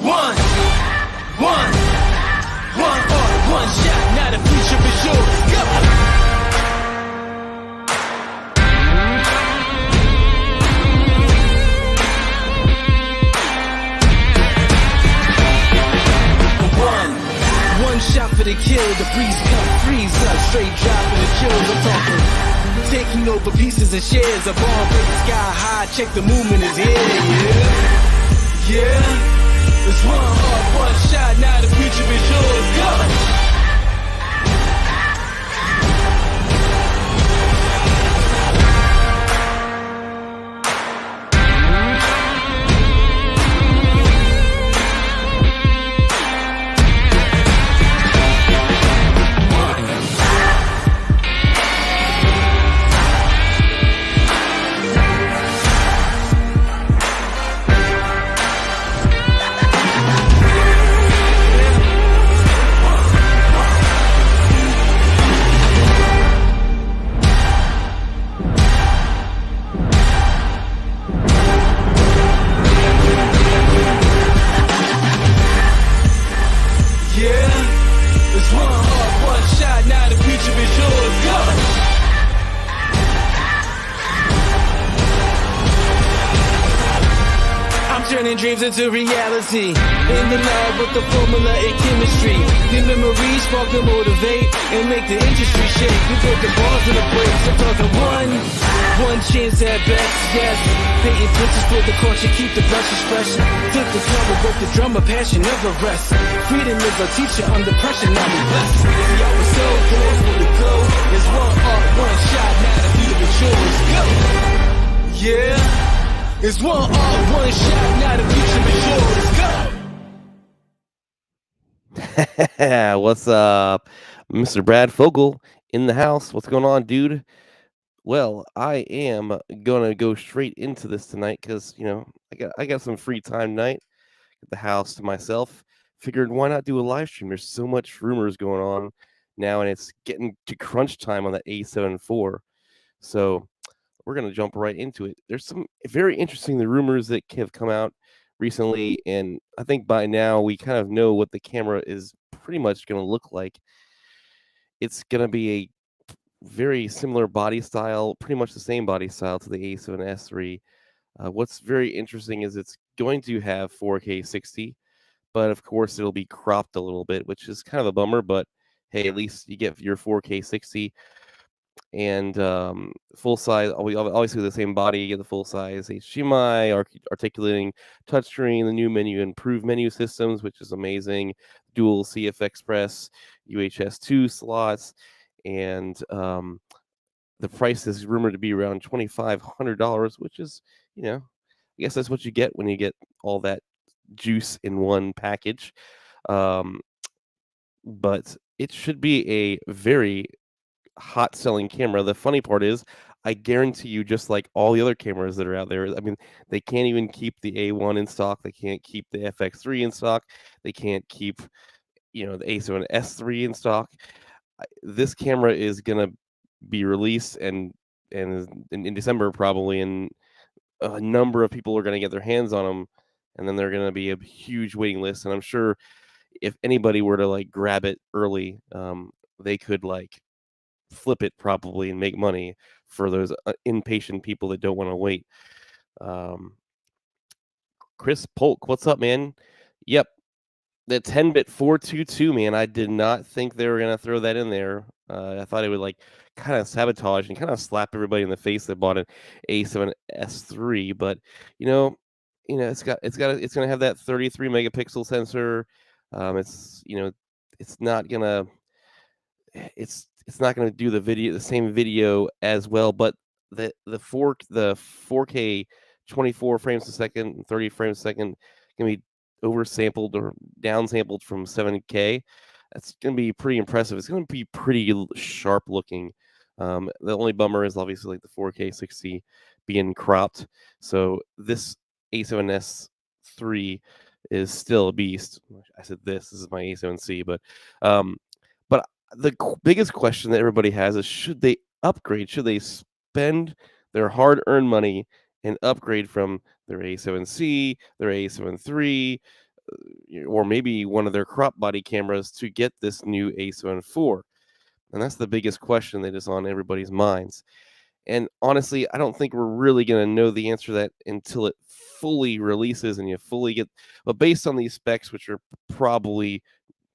One shot, now the future is yours. Go! One shot for the kill, the breeze come freeze up, straight drop for the kill. We're talking taking over pieces and shares, a ball break sky high, check the movement is here, yeah. It's one heart, one shot, now the future is yours, go! Turning dreams into reality. In the lab with the formula and chemistry. The memories spark to motivate and make the industry shake. We put the balls in the brakes. I'm talking one chance at best, yes. Painting pictures for the culture, keep the brushes fresh. Flip the cover, work the drummer, passion never rests. Freedom is a teacher under pressure, now we blessed. See, I was so close for the go. There's one art, one shot, now the future is yours. Go! Yeah. It's one art, one shot, now the future is yours. Go! What's up? Mr. Brad Fogel in the house. What's going on, dude? Well, I am gonna go straight into this tonight because I got some free time tonight at the house to myself. Figured why not do a live stream? There's so much rumors going on now, and it's getting to crunch time on the A7 IV. So we're going to jump right into it. There's some very interesting rumors that have come out recently, and I think by now we kind of know what the camera is pretty much going to look like. It's going to be a very similar body style, pretty much the same body style to the A7S III. What's very interesting is it's going to have 4K 60, but of course it'll be cropped a little bit, which is kind of a bummer, but hey, at least you get your 4K 60. And full size, obviously the same body, you get the full size HDMI, articulating touchscreen, the new menu, improved menu systems, which is amazing, dual CF Express, UHS 2 slots, and the price is rumored to be around $2,500, which is, I guess that's what you get when you get all that juice in one package. But it should be a very hot selling camera. The funny part is, I guarantee you, just like all the other cameras that are out there, I mean, they can't even keep the A1 in stock. They can't keep the FX3 in stock. They can't keep, the A7S III in stock. This camera is gonna be released and in December probably, and a number of people are gonna get their hands on them, and then they're gonna be a huge waiting list. And I'm sure if anybody were to grab it early, they could flip it probably and make money for those impatient people that don't want to wait. Chris Polk, what's up, man? Yep, the 10-bit 422, man. I did not think they were gonna throw that in there. I thought it would kind of sabotage and kind of slap everybody in the face that bought an A7S III. But it's gonna have that 33 megapixel sensor. It's not gonna do the same video as well, but the 4K 24 frames a second and 30 frames a second can be oversampled or downsampled from 7K. That's going to be pretty impressive. It's going to be pretty sharp looking. The only bummer is obviously the 4K 60 being cropped. So this A7S III is still a beast. I said this is my A7C, but the biggest question that everybody has is, should they upgrade? Should they spend their hard-earned money and upgrade from their A7C, their A7 III, or maybe one of their crop body cameras to get this new A7 IV? And that's the biggest question that is on everybody's minds. And honestly, I don't think we're really going to know the answer to that until it fully releases and you fully get. But based on these specs, which are probably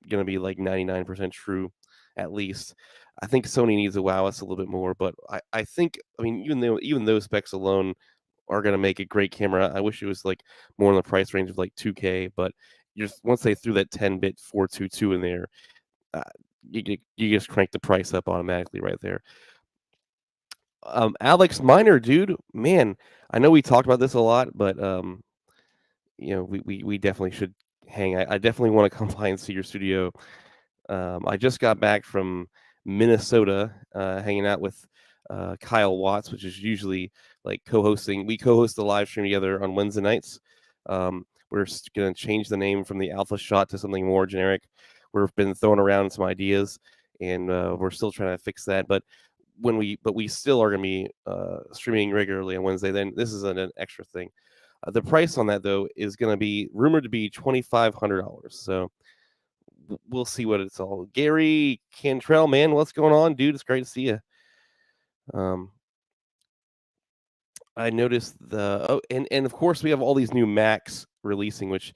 going to be like 99% true, at least, I think Sony needs to wow us a little bit more. But I think, I mean, even those specs alone are going to make a great camera. I wish it was like more in the price range of like 2K, but just once they threw that 10-bit 422 in there, uh, you just crank the price up automatically right there. Alex Miner, dude, man, I know we talked about this a lot, but we definitely should hang. I definitely want to come by and see your studio. I just got back from Minnesota, hanging out with Kyle Watts, which is usually like co-hosting. We co-host the live stream together on Wednesday nights. We're going to change the name from the Alpha Shot to something more generic. We've been throwing around some ideas, and we're still trying to fix that. But we still are going to be streaming regularly on Wednesday. Then this is an extra thing. The price on that though is going to be rumored to be $2,500. So we'll see what it's all. Gary Cantrell, man, what's going on, dude? It's great to see you. I noticed and of course we have all these new Macs releasing, which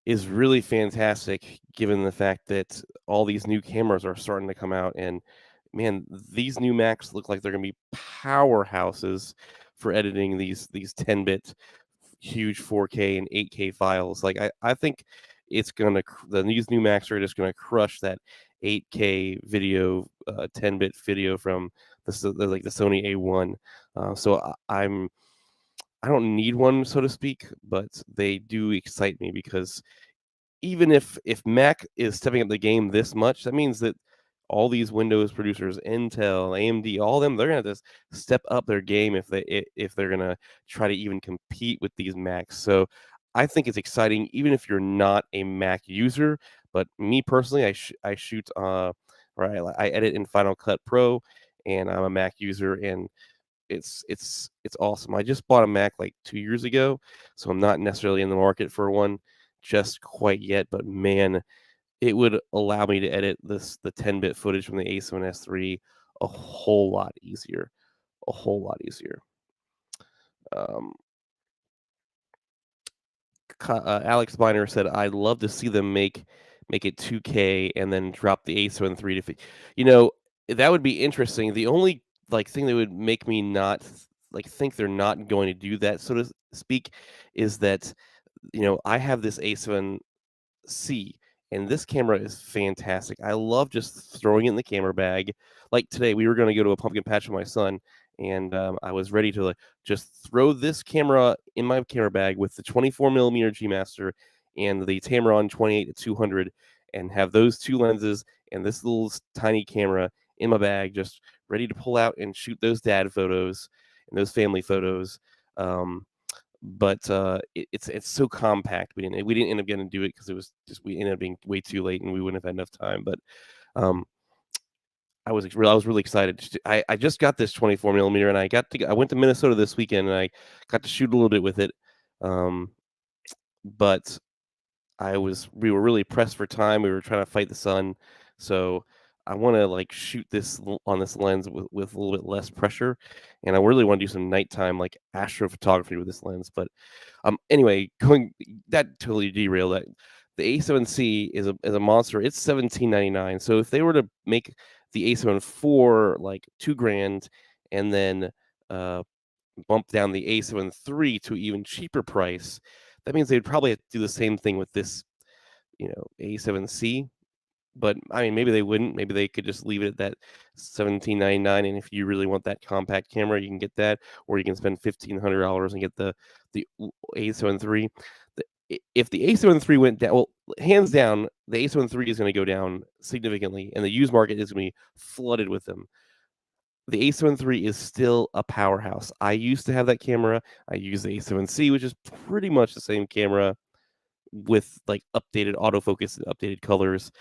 is really fantastic given the fact that all these new cameras are starting to come out. And man, these new Macs look like they're going to be powerhouses for editing these 10-bit huge 4K and 8K files. Like I think it's gonna these new Macs are just gonna crush that 8K video, 10-bit video from the Sony A1. I don't need one, so to speak, but they do excite me because even if Mac is stepping up the game this much, that means that all these Windows producers, Intel, AMD, all of them, they're gonna have to step up their game if they're gonna try to even compete with these Macs. So I think it's exciting, even if you're not a Mac user. But me personally, I shoot or I edit in Final Cut Pro, and I'm a Mac user, and it's awesome. I just bought a Mac like 2 years ago, so I'm not necessarily in the market for one just quite yet. But man, it would allow me to edit the 10-bit footage from the A7S3 a whole lot easier, a whole lot easier. Um, Alex Miner said, "I'd love to see them make it 2K and then drop the A7 III to, that would be interesting. The only like thing that would make me not like think they're not going to do that, so to speak, is that I have this A7C, and this camera is fantastic. I love just throwing it in the camera bag. Like today, we were going to go to a pumpkin patch with my son, and I was ready to like just throw this camera in my camera bag with the 24mm G Master and the Tamron 28-200, and have those two lenses and this little tiny camera in my bag, just ready to pull out and shoot those dad photos and those family photos. But it's so compact. We didn't end up getting to do it because it was just we ended up being way too late and we wouldn't have had enough time. But I was really excited. I just got this 24mm, and I went to Minnesota this weekend, and I got to shoot a little bit with it. But we were really pressed for time. We were trying to fight the sun, so I want to like shoot this on this lens with a little bit less pressure, and I really want to do some nighttime like astrophotography with this lens. But anyway, that totally derailed that. The A7C is a monster. It's $17.99. So if they were to make the A7 IV like $2,000, and then bump down the A7 III to an even cheaper price, that means they'd probably have to do the same thing with this, A7C. But I mean, maybe they wouldn't. Maybe they could just leave it at that $17.99. And if you really want that compact camera, you can get that, or you can spend $1,500 and get the A7 III. If the A7 III went down, well, hands down, the A7 III is going to go down significantly, and the used market is going to be flooded with them. The A7 III is still a powerhouse. I used to have that camera. I use the A7C, which is pretty much the same camera with like updated autofocus and updated colors,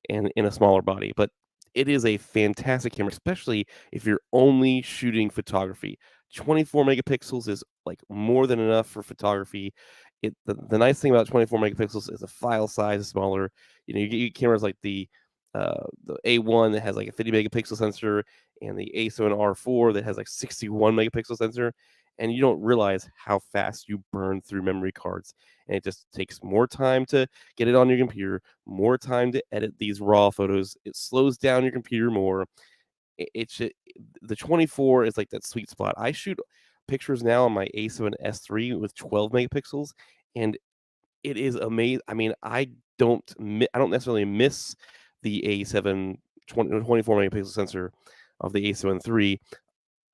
and in a smaller body. But it is a fantastic camera, especially if you're only shooting photography. 24 megapixels is like more than enough for photography. The nice thing about 24 megapixels is the file size is smaller. You get cameras like the A1 that has like a 50 megapixel sensor, and the A7R4 that has like 61 megapixel sensor, and you don't realize how fast you burn through memory cards. And it just takes more time to get it on your computer, more time to edit these raw photos. It slows down your computer more. It should The 24 is like that sweet spot. I shoot pictures now on my A7S3 with 12 megapixels, and it is amazing. I mean, I don't necessarily miss the A7 24 megapixel sensor of the A7 III.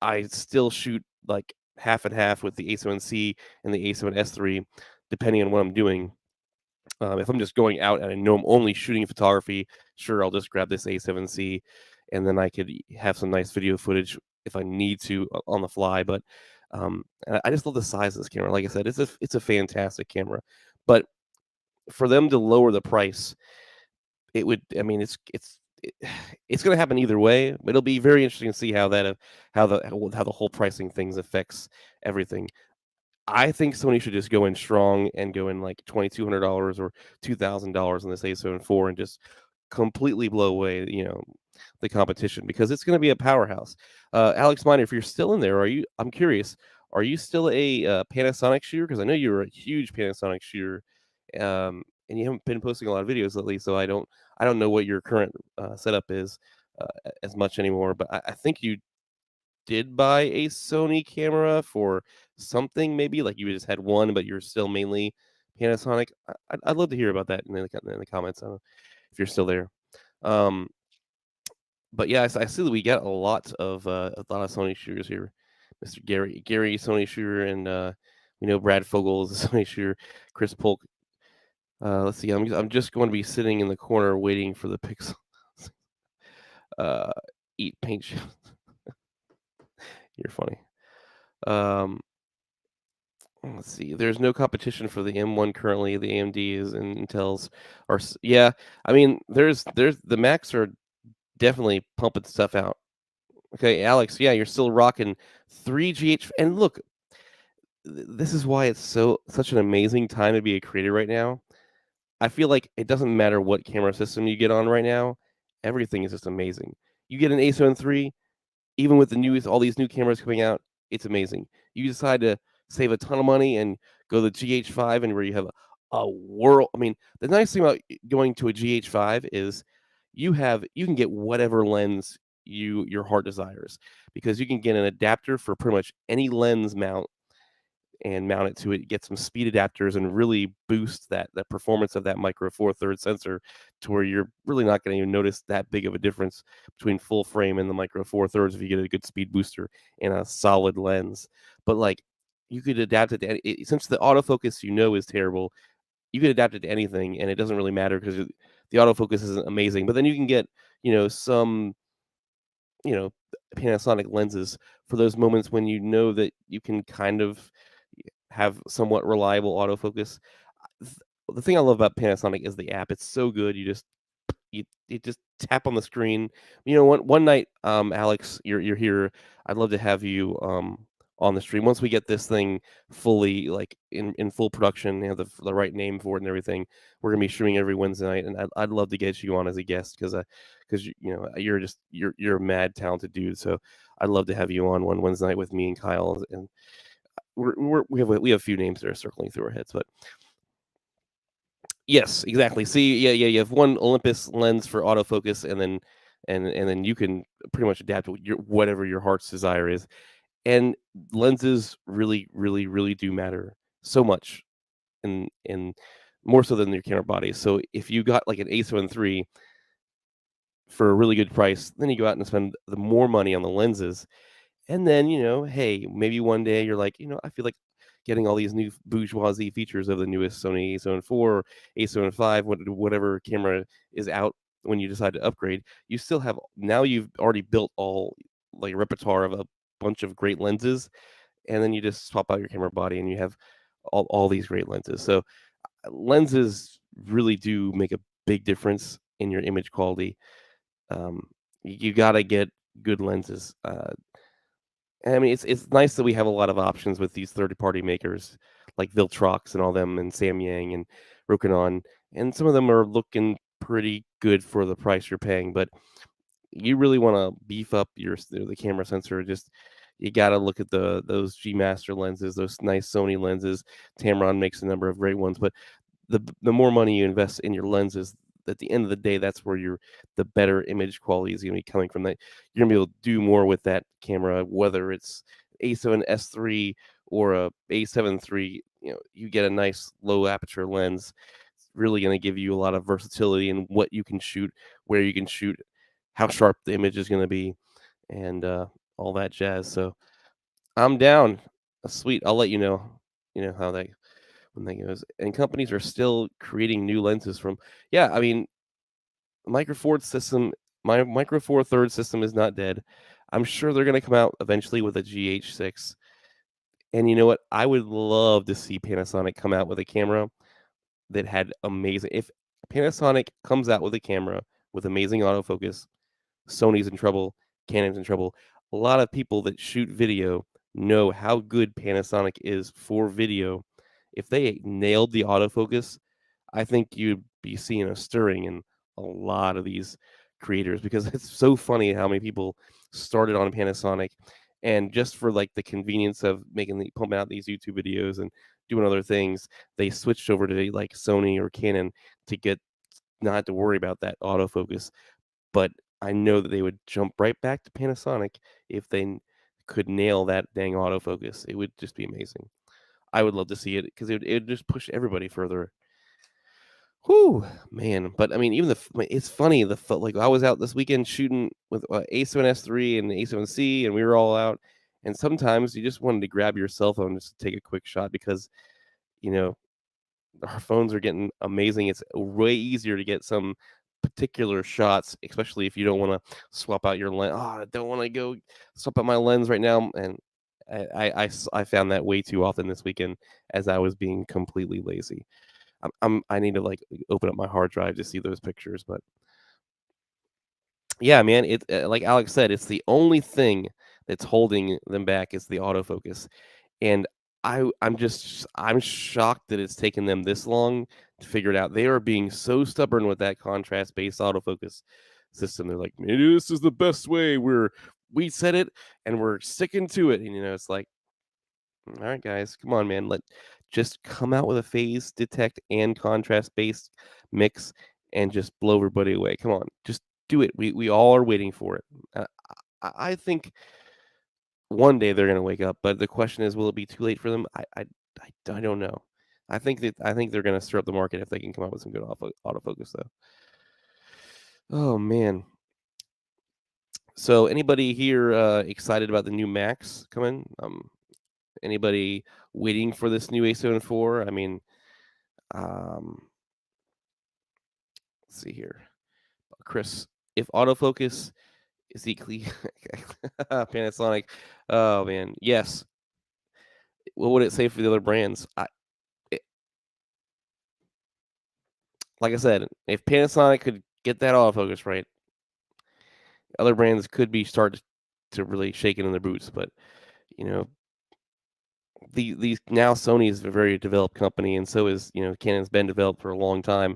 I still shoot like half and half with the A7C and the A7S3, depending on what I'm doing. If I'm just going out and I know I'm only shooting photography, sure, I'll just grab this A7C, and then I could have some nice video footage if I need to on the fly. But I just love the size of this camera. Like I said, it's a fantastic camera. But for them to lower the price, it would. I mean, it's going to happen either way. But it'll be very interesting to see how the whole pricing things affects everything. I think Sony should just go in strong and go in like $2,200 or $2,000 on this A7 IV and just completely blow away, the competition, because it's going to be a powerhouse. Alex Miner, if you're still in there, I'm curious, are you still a Panasonic shooter? Because I know you were a huge Panasonic shooter, and you haven't been posting a lot of videos lately, so I don't know what your current setup is as much anymore. But I think you did buy a Sony camera for something, maybe like you just had one, but you're still mainly Panasonic. I'd love to hear about that in the comments. I don't know if you're still there. Um, but yeah, I see that we got a lot of Sony shooters here. Mr. Gary Sony shooter, and we know Brad Fogel is a Sony shooter. Chris Polk. Let's see. I'm just going to be sitting in the corner waiting for the pixel. Eat paint chips. You're funny. Um, let's see. There's no competition for the M1 currently. The AMDs and Intels yeah. I mean, there's the Macs are definitely pumping stuff out. Okay, Alex. Yeah, you're still rocking 3GH. And look, this is why it's such an amazing time to be a creator right now. I feel like it doesn't matter what camera system you get on right now. Everything is just amazing. You get an A7 III, even with all these new cameras coming out, it's amazing. You decide to save a ton of money and go the GH5, and where you have a world. I mean, the nice thing about going to a GH5 is you can get whatever lens your heart desires, because you can get an adapter for pretty much any lens mount and mount it to it, get some speed adapters, and really boost that performance of that micro four thirds sensor to where you're really not going to even notice that big of a difference between full frame and the micro four thirds if you get a good speed booster and a solid lens. But like, you could adapt it to since the autofocus is terrible, you could adapt it to anything, and it doesn't really matter because the autofocus isn't amazing. But then you can get some you know Panasonic lenses for those moments when you know that you can kind of have somewhat reliable autofocus. The thing I love about Panasonic is the app. It's so good. You just tap on the screen. One night, Alex, you're here. I'd love to have you on the stream once we get this thing fully like in full production, the right name for it and everything. We're gonna be streaming every Wednesday night, and I'd love to get you on as a guest because you're a mad talented dude. So I'd love to have you on one Wednesday night with me and Kyle, and we have a few names that are circling through our heads, but yes, exactly. See, yeah, you have one Olympus lens for autofocus, and then you can pretty much adapt to whatever your heart's desire is. And lenses really, really, really do matter so much, and more so than your camera body. So if you got like an A7 III for a really good price, then you go out and spend the more money on the lenses. And then, hey, maybe one day you're like, I feel like getting all these new bourgeoisie features of the newest Sony A7 IV or A7 V, whatever camera is out when you decide to upgrade. You've already built all like repertoire of a bunch of great lenses, and then you just swap out your camera body and you have all these great lenses. So lenses really do make a big difference in your image quality. You got to get good lenses. And I mean, it's nice that we have a lot of options with these third-party makers like Viltrox and all them, and Samyang and Rokinon, and some of them are looking pretty good for the price you're paying. But you really want to beef up the camera sensor. Just you got to look at those G Master lenses, those nice Sony lenses. Tamron makes a number of great ones, but the more money you invest in your lenses, at the end of the day, that's where the better image quality is going to be coming from. That you're going to be able to do more with that camera, whether it's A7S3 or a A7 III. You get a nice low aperture lens. It's really going to give you a lot of versatility in what you can shoot, where you can shoot, how sharp the image is going to be, and all that jazz. So I'm down. Sweet. I'll let you know. How that when that goes. And companies are still creating new lenses from. Yeah, I mean, Micro Four system. My Micro Four Third system is not dead. I'm sure they're going to come out eventually with a GH6. And you know what? I would love to see Panasonic come out with a camera that had amazing. If Panasonic comes out with a camera with amazing autofocus, Sony's in trouble, Canon's in trouble. A lot of people that shoot video know how good Panasonic is for video. If they nailed the autofocus, I think you'd be seeing a stirring in a lot of these creators, because it's so funny how many people started on Panasonic, and just for like the convenience of pumping out these YouTube videos and doing other things, they switched over to like Sony or Canon to get not have to worry about that autofocus. But I know that they would jump right back to Panasonic if could nail that dang autofocus. It would just be amazing. I would love to see it because it would just push everybody further. Whew, man. But I mean, even it's funny. Like I was out this weekend shooting with A7S3 and A7C, and we were all out. And sometimes you just wanted to grab your cell phone just to take a quick shot because you know our phones are getting amazing. It's way easier to get some particular shots, especially if you don't want to swap out your lens. Oh, I don't want to go swap out my lens right now. And I found that way too often this weekend as I was being completely lazy. I need to like open up my hard drive to see those pictures. But yeah, man, it like Alex said, it's the only thing that's holding them back is the autofocus. And I'm shocked that it's taken them this long to figure it out. They are being so stubborn with that contrast-based autofocus system. They're like, maybe this is the best way. We said it and we're sticking to it. And it's like, all right, guys, come on, man. Just come out with a phase detect and contrast-based mix and just blow everybody away. Come on, just do it. We all are waiting for it. I think one day they're gonna wake up, but the question is, will it be too late for them? I don't know. I think they're gonna stir up the market if they can come up with some good autofocus though. Oh man. So anybody here excited about the new Max coming? Anybody waiting for this new A7 IV? I mean, um, let's see here, Chris. If autofocus is equally Panasonic, oh man, yes. What would it say for the other brands? Like I said, if Panasonic could get that autofocus right, other brands could be started to really shake it in their boots. But you know, these now Sony is a very developed company, and so is Canon's been developed for a long time.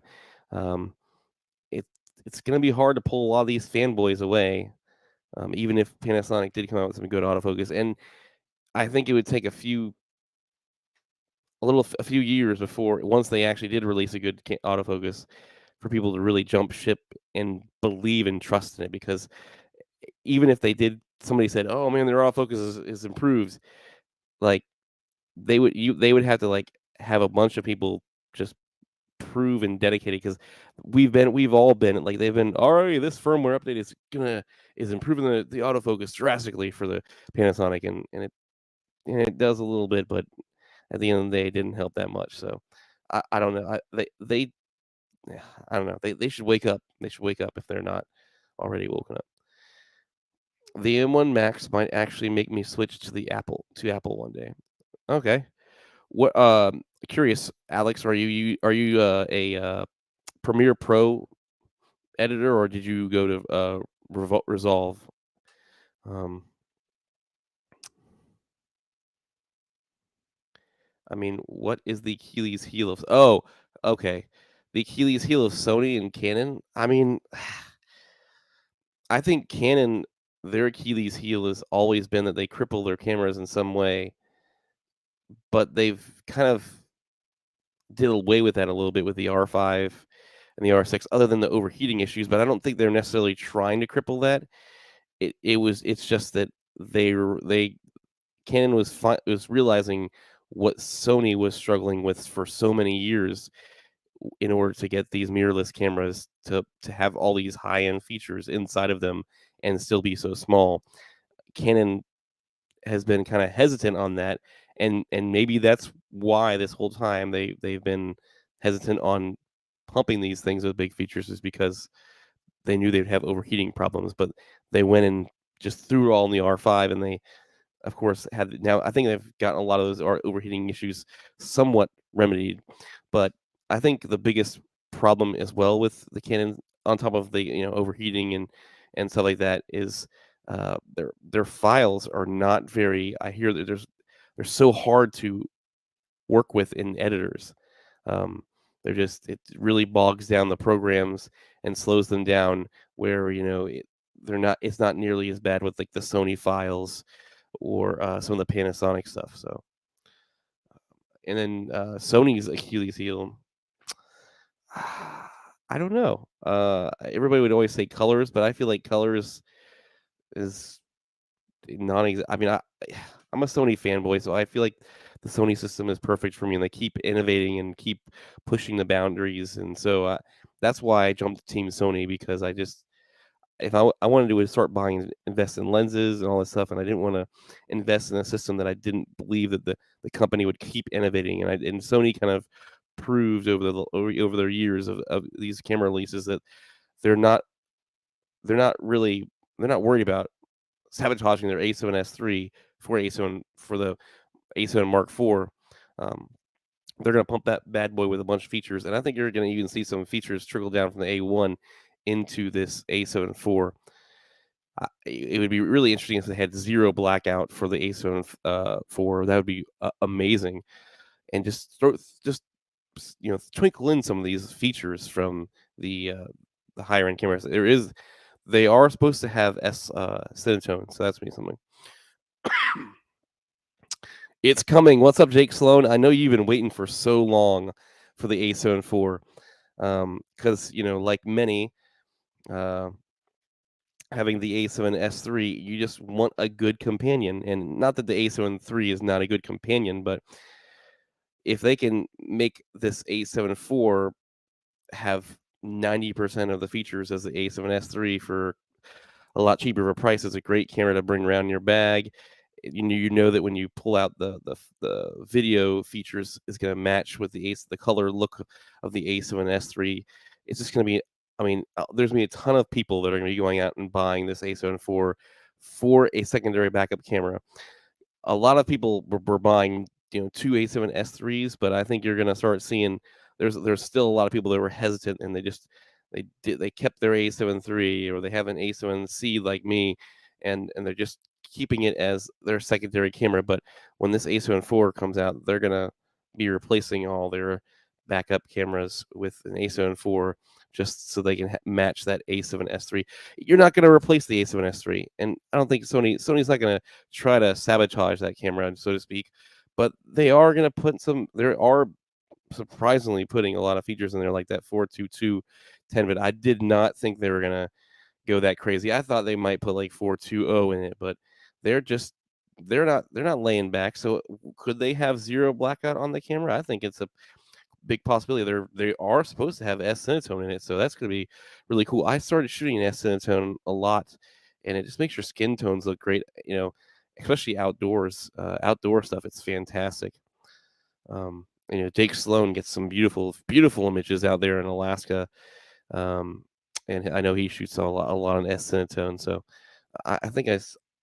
Um, it it's going to be hard to pull a lot of these fanboys away, even if Panasonic did come out with some good autofocus. And I think it would take a few years before once they actually did release a good autofocus for people to really jump ship and believe and trust in it, because even if somebody said, "Oh man, their autofocus is improved," like they would have to like have a bunch of people just prove and dedicated, because we've all been like they've been, all right, this firmware update is improving the autofocus drastically for the Panasonic, and it does a little bit, but at the end of the day, it didn't help that much. So I don't know. I don't know. They should wake up. They should wake up if they're not already woken up. The M1 Max might actually make me switch to Apple one day. Okay. What? Curious, Alex. Are you a Premiere Pro editor, or did you go to Resolve? Um, I mean, what is the Achilles heel of? Oh, okay, the Achilles heel of Sony and Canon. I mean, I think Canon, their Achilles heel has always been that they cripple their cameras in some way, but they've kind of did away with that a little bit with the R5 and the R6, other than the overheating issues. But I don't think they're necessarily trying to cripple that. It's just that they Canon was realizing what Sony was struggling with for so many years in order to get these mirrorless cameras to have all these high end features inside of them and still be so small. Canon has been kind of hesitant on that, and maybe that's why this whole time they've been hesitant on pumping these things with big features, is because they knew they'd have overheating problems. But they went and just threw it all in the R5, and they of course had now I think they've gotten a lot of those overheating issues somewhat remedied. But I think the biggest problem as well with the Canon, on top of the overheating and stuff like that, is their files are not very. I hear that they're so hard to work with in editors. Um, it really bogs down the programs and slows them down. Where they're not. It's not nearly as bad with like the Sony files or some of the Panasonic stuff. So, and then Sony's Achilles heel. I don't know. Everybody would always say colors, but I feel like colors is non. I mean, I'm a Sony fanboy, so I feel like the Sony system is perfect for me, and they keep innovating and keep pushing the boundaries, and so that's why I jumped to Team Sony, because I just if I wanted to start buying, invest in lenses and all this stuff, and I didn't want to invest in a system that I didn't believe that the company would keep innovating, and Sony kind of proved over their years of these camera releases that they're not they're not really they're not worried about sabotaging their A7S3 for the A7 Mark IV. Um, they're going to pump that bad boy with a bunch of features, and I think you're going to even see some features trickle down from the A1 into this A7 IV. It would be really interesting if they had zero blackout for the A7 IV. That would be amazing, and just twinkle in some of these features from the higher end cameras. They are supposed to have Cinetone, so that's me something. It's coming. What's up, Jake Sloan? I know you've been waiting for so long for the A7 IV, because like many, having the A7S3, you just want a good companion, and not that the A7 III is not a good companion, but if they can make this A7 IV have 90% of the features as the A7S3 for a lot cheaper of a price, is a great camera to bring around in your bag. You know that when you pull out the video features is going to match with the color look of the A7S3. It's just going to be. I mean, there's going to be a ton of people that are going to be going out and buying this A7 IV for a secondary backup camera. A lot of people were buying two A7S3s, but I think you're going to start seeing there's still a lot of people that were hesitant, and they kept their A7 III, or they have an A7C like me, and they're just keeping it as their secondary camera. But when this A7 IV comes out, they're gonna be replacing all their backup cameras with an A7 IV, just so they can match that A7S3. You're not going to replace the A7S3, and I don't think Sony's not going to try to sabotage that camera, so to speak. But they are going to put there are surprisingly putting a lot of features in there, like that 422 10. But I did not think they were gonna go that crazy. I thought they might put like 420 in it, but they're not laying back. So could they have zero blackout on the camera? I think it's a big possibility. They are supposed to have S Cinetone in it, so that's gonna be really cool. I started shooting in S Cinetone a lot, and it just makes your skin tones look great. Especially outdoors, outdoor stuff. It's fantastic. Jake Sloan gets some beautiful, beautiful images out there in Alaska, and I know he shoots a lot on S Cinetone. So I think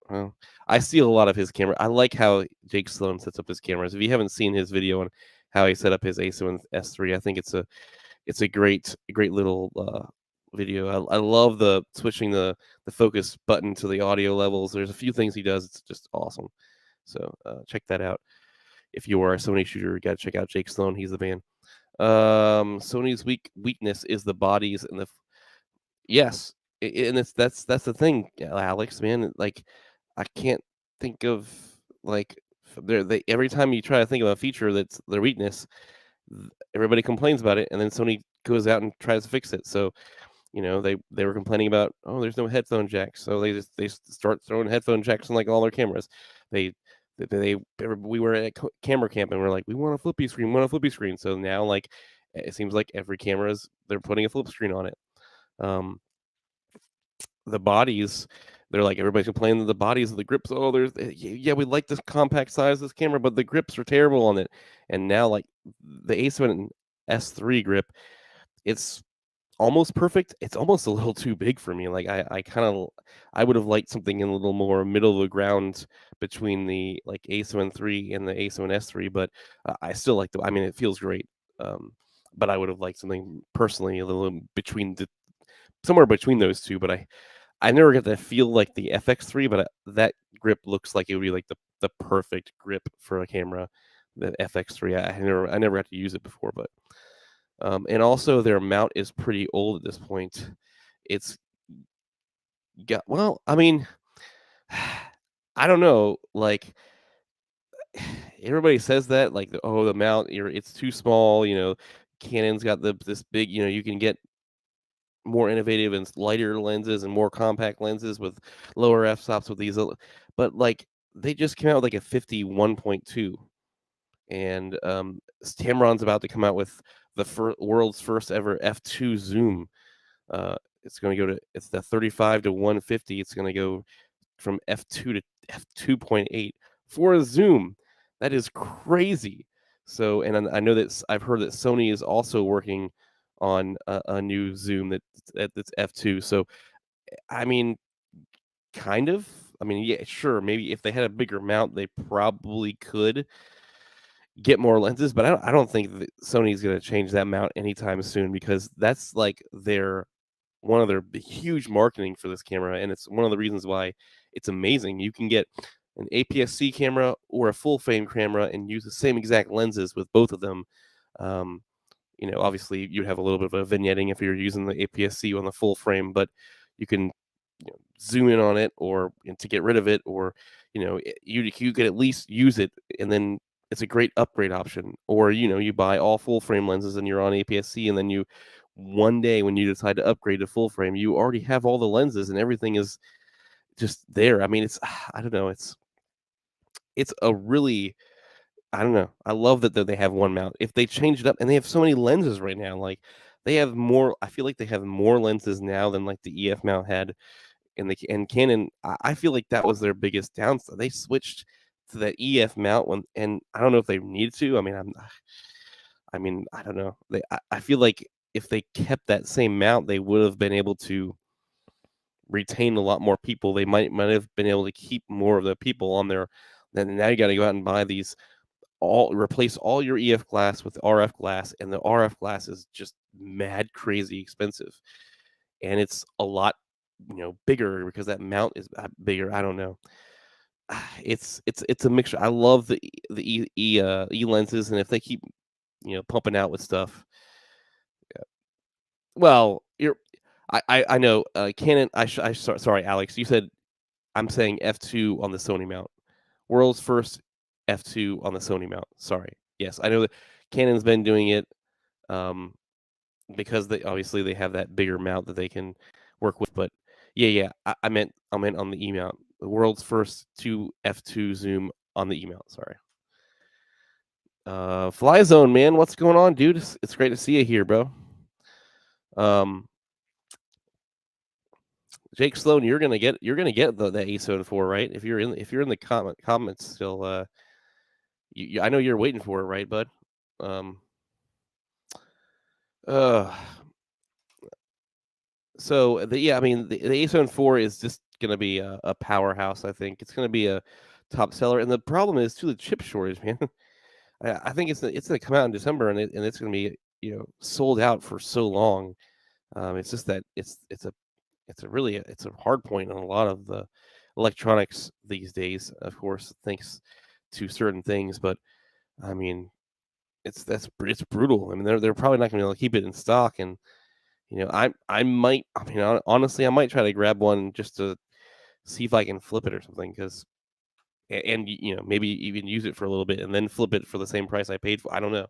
well, I steal a lot of his camera. I like how Jake Sloan sets up his cameras. If you haven't seen his video on how he set up his A7S3, I think it's a great little video. I love the switching the focus button to the audio levels. There's a few things he does. It's just awesome. So check that out. if you are a Sony shooter, you got to check out Jake Sloan. He's the man. Sony's weakness is the bodies and the yes, and that's the thing, Alex, man. Like, I can't think of like they every time you try to think of a feature that's their weakness, everybody complains about it, and then Sony goes out and tries to fix it. So they were complaining about, oh, there's no headphone jacks, so they start throwing headphone jacks on like all their cameras. They we were at camera camp and we're like, we want a flippy screen, we want a flippy screen. So now like it seems like every camera's they're putting a flip screen on it. Um, the bodies, they're like everybody's complaining that the bodies of the grips. Oh, there's yeah, we like this compact size of this camera, but the grips are terrible on it. And now like the A7S3 grip, it's almost perfect. It's almost a little too big for me. Like I would have liked something in a little more middle of the ground between the like A7 III and the A7S3, but I still like I mean, it feels great. But I would have liked something personally a little between somewhere between those two. But I never got to feel like the FX3, but that grip looks like it would be like the perfect grip for a camera. The FX3, I never got to use it before, but and also their mount is pretty old at this point. It's got well, I mean, I don't know, like everybody says that, like, oh, the mount, it's too small. Canon's got this big. You can get more innovative and lighter lenses and more compact lenses with lower f-stops with these, but like they just came out with like a 51.2, and Tamron's about to come out with the world's first ever f2 zoom. It's going to go to it's the 35 to 150. It's going to go from f2 to f2.8 for a zoom. That is crazy. So, and I know that I've heard that Sony is also working on a new zoom that's f2. So, I mean, kind of. I mean, yeah, sure. Maybe if they had a bigger mount, they probably could get more lenses, but I don't think that Sony's going to change that mount anytime soon, because that's like one of their huge marketing for this camera, and it's one of the reasons why it's amazing. You can get an APS-C camera or a full frame camera and use the same exact lenses with both of them. Um, obviously you'd have a little bit of a vignetting if you're using the APS-C on the full frame, but you can zoom in on it, or to get rid of it, or you could at least use it, and then it's a great upgrade option. Or you buy all full frame lenses and you're on APS-C, and then one day when you decide to upgrade to full frame, you already have all the lenses and everything is just there. I mean, it's I don't know, it's a really, I don't know. I love that they have one mount. If they change it up, and they have so many lenses right now, like they have more. I feel like they have more lenses now than like the EF mount had. And Canon, I feel like that was their biggest downside. They switched to that EF mount one, and I don't know if they needed to. I mean, I don't know. I feel like if they kept that same mount, they would have been able to retain a lot more people. They might have been able to keep more of the people on there. Then now you got to go out and buy these, replace all your EF glass with RF glass, and the RF glass is just mad crazy expensive, and it's a lot bigger because that mount is bigger. I don't know. It's a mixture. I love the E lenses, and if they keep pumping out with stuff, well, I know Canon. Sorry, Alex. You said I'm saying f2 on the Sony mount. World's first f2 on the Sony mount. Sorry. Yes, I know that Canon's been doing it because they have that bigger mount that they can work with. But yeah, I meant on the E mount. The world's first f2 zoom on the E mount. Sorry. Fly Zone, man, what's going on, dude? It's great to see you here, bro. Jake Sloan, you're gonna get the A7 IV, right? If you're in the comments still, I know you're waiting for it, right, bud? So I mean the A7 IV is just gonna be a powerhouse. I think it's gonna be a top seller, and the problem is too the chip shortage, man. I think it's gonna come out in December, and it's gonna be sold out for so long. It's just that it's a hard point on a lot of the electronics these days, of course, thanks to certain things. But I mean, it's brutal. I mean, they're probably not gonna be able to keep it in stock, and I might. I mean, honestly, I might try to grab one just to see if I can flip it or something, because and maybe even use it for a little bit and then flip it for the same price I paid for. I don't know.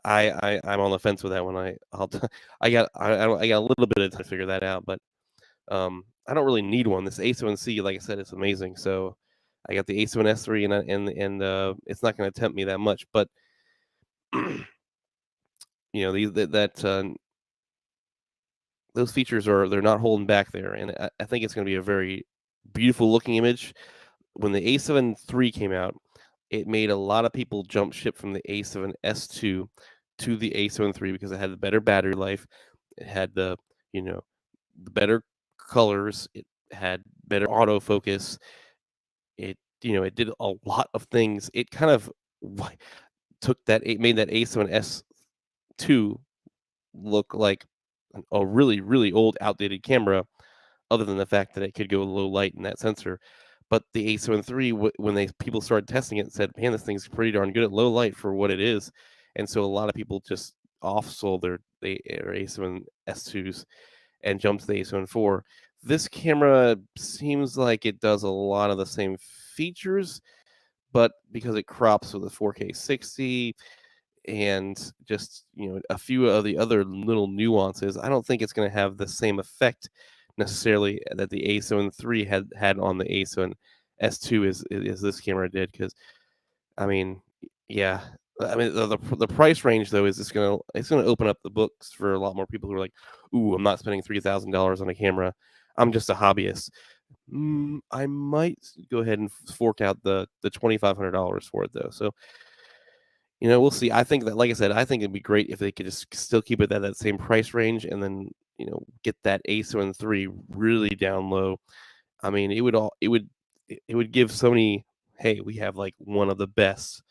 I'm on the fence with that one. I got a little bit of time to figure that out, but I don't really need one. This A7C, like I said, it's amazing. So I got the A7S3, and it's not going to tempt me that much. But these those features they're not holding back there, and I think it's going to be a very beautiful looking image. When the A7 III came out, it made a lot of people jump ship from the A7S2 to the A7 III because it had the better battery life. It had the better colors. It had better autofocus. It did a lot of things. It kind of made that A7S2 look like a really, really old, outdated camera, other than the fact that it could go low light in that sensor. But the A7 III, when people started testing it, said, "Man, this thing's pretty darn good at low light for what it is." And so a lot of people just off-sold their A7 S2s and jumped to the A7 IV. This camera seems like it does a lot of the same features, but because it crops with a 4K 60 and just a few of the other little nuances, I don't think it's going to have the same effect necessarily that the A7 III had on the A7 S2 as this camera did. Because I mean, yeah, I mean the price range though is just gonna open up the books for a lot more people who are like, ooh, I'm not spending $3,000 on a camera. I'm just a hobbyist. I might go ahead and fork out the $2,500 for it though. So we'll see. I think that, like I said, I think it'd be great if they could just still keep it at that same price range, and then get that A7 III really down low. I mean, it would give Sony, hey, we have like one of the best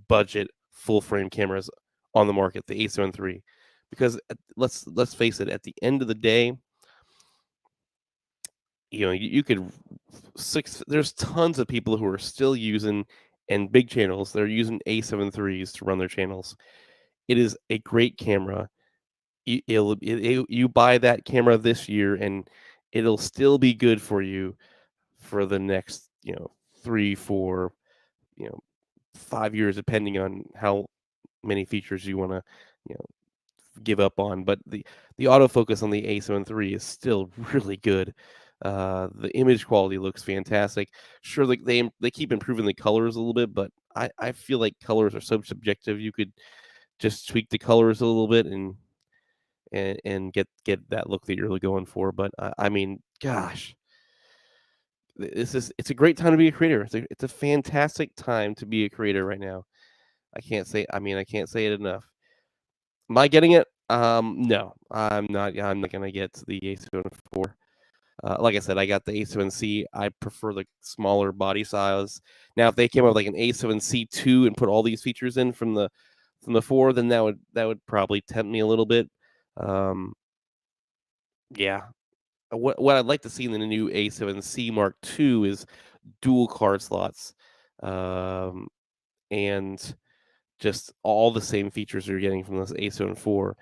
budget full frame cameras on the market, the A7 III, because let's face it, at the end of the day, you could there's tons of people who are still using, and big channels, they're using A7 IIIs to run their channels. It is a great camera. You buy that camera this year, and it'll still be good for you for the next 3, 4, you know 5 years, depending on how many features you want to you know give up on. But the autofocus on the A7 III is still really good. The image quality looks fantastic. Sure, like they keep improving the colors a little bit, but I feel like colors are so subjective. You could just tweak the colors a little bit and get that look that you're really going for. But I mean, gosh, it's a great time to be a creator. It's a fantastic time to be a creator right now. I can't say it enough. Am I getting it? No, I'm not. Yeah, I'm not gonna get the A7 IV. Like I said, I got the A7C. I prefer the smaller body size. Now, if they came up with like an A7C2 and put all these features in from the 4, then that would probably tempt me a little bit. Um, yeah. What I'd like to see in the new A7C Mark II is dual card slots, um, and just all the same features you're getting from this A7 IV,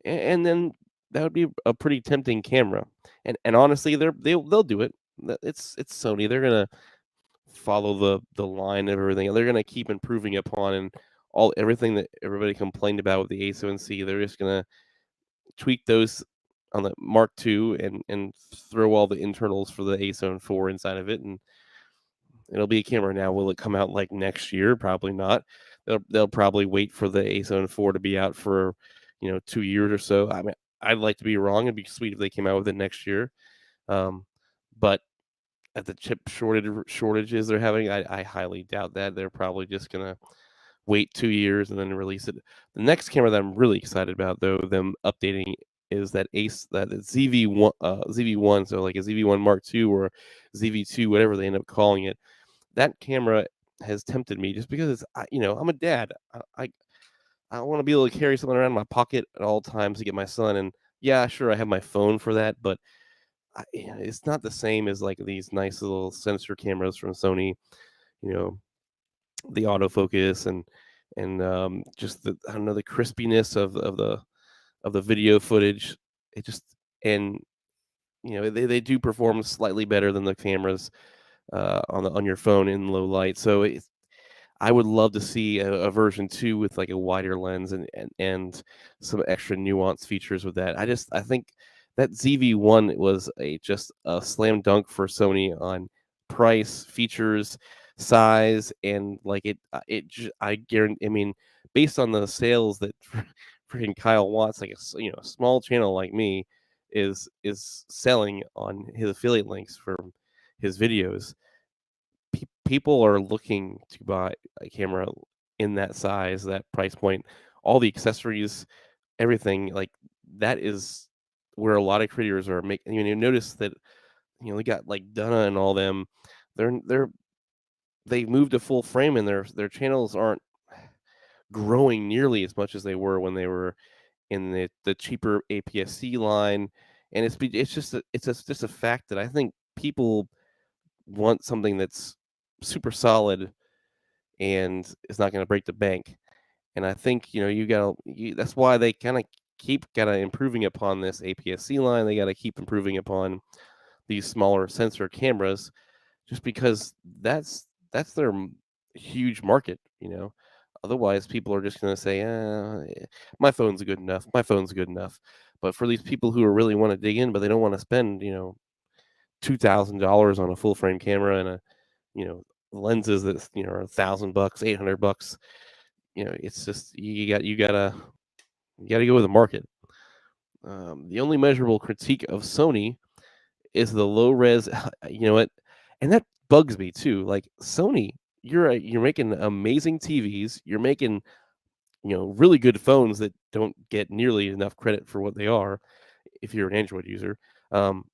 and then that would be a pretty tempting camera. And honestly, they'll do it. It's Sony. They're gonna follow the line of everything. They're gonna keep improving upon and everything that everybody complained about with the A7C. They're just gonna tweak those on the Mark II and throw all the internals for the A7 IV inside of it, and it'll be a camera. Now, will it come out like next year? Probably not. They'll probably wait for the A7 IV to be out for 2 years or so. I mean, I'd like to be wrong. It'd be sweet if they came out with it next year. But at the chip shortages they're having, I highly doubt that. They're probably just gonna wait 2 years and then release it. The next camera that I'm really excited about, though, them updating, is that ZV1, ZV1, so like a ZV1 Mark II or ZV2, whatever they end up calling it. That camera has tempted me just because I'm a dad. I want to be able to carry something around in my pocket at all times to get my son. And yeah, sure, I have my phone for that, but it's not the same as like these nice little sensor cameras from Sony. You know, the autofocus and and just the I don't know the crispiness of the video footage. It just and they do perform slightly better than the cameras on your phone in low light. So I would love to see a version 2 with, like, a wider lens and some extra nuanced features with that. I think that ZV-1 was just a slam dunk for Sony on price, features, size, and, like, I guarantee. I mean, based on the sales that freaking Kyle Watts, like, a small channel like me is selling on his affiliate links for his videos, people are looking to buy a camera in that size, that price point, all the accessories, everything like that is where a lot of creators are making. You notice that we got like Dunna and all them. They're they moved to full frame and their channels aren't growing nearly as much as they were when they were in the cheaper APS-C line. And it's just a fact that I think people want something that's super solid and it's not going to break the bank. And I think that's why they kind of keep kind of improving upon this APS-C line. They got to keep improving upon these smaller sensor cameras, just because that's their huge market. Otherwise, people are just going to say, my phone's good enough. My phone's good enough. But for these people who really want to dig in, but they don't want to spend $2,000 on a full frame camera and a you know lenses that are $1,000, $800. It's just you gotta go with the market. The only measurable critique of Sony is the low res. You know what? And that bugs me too. Like Sony, you're making amazing TVs. You're making really good phones that don't get nearly enough credit for what they are. If you're an Android user, um,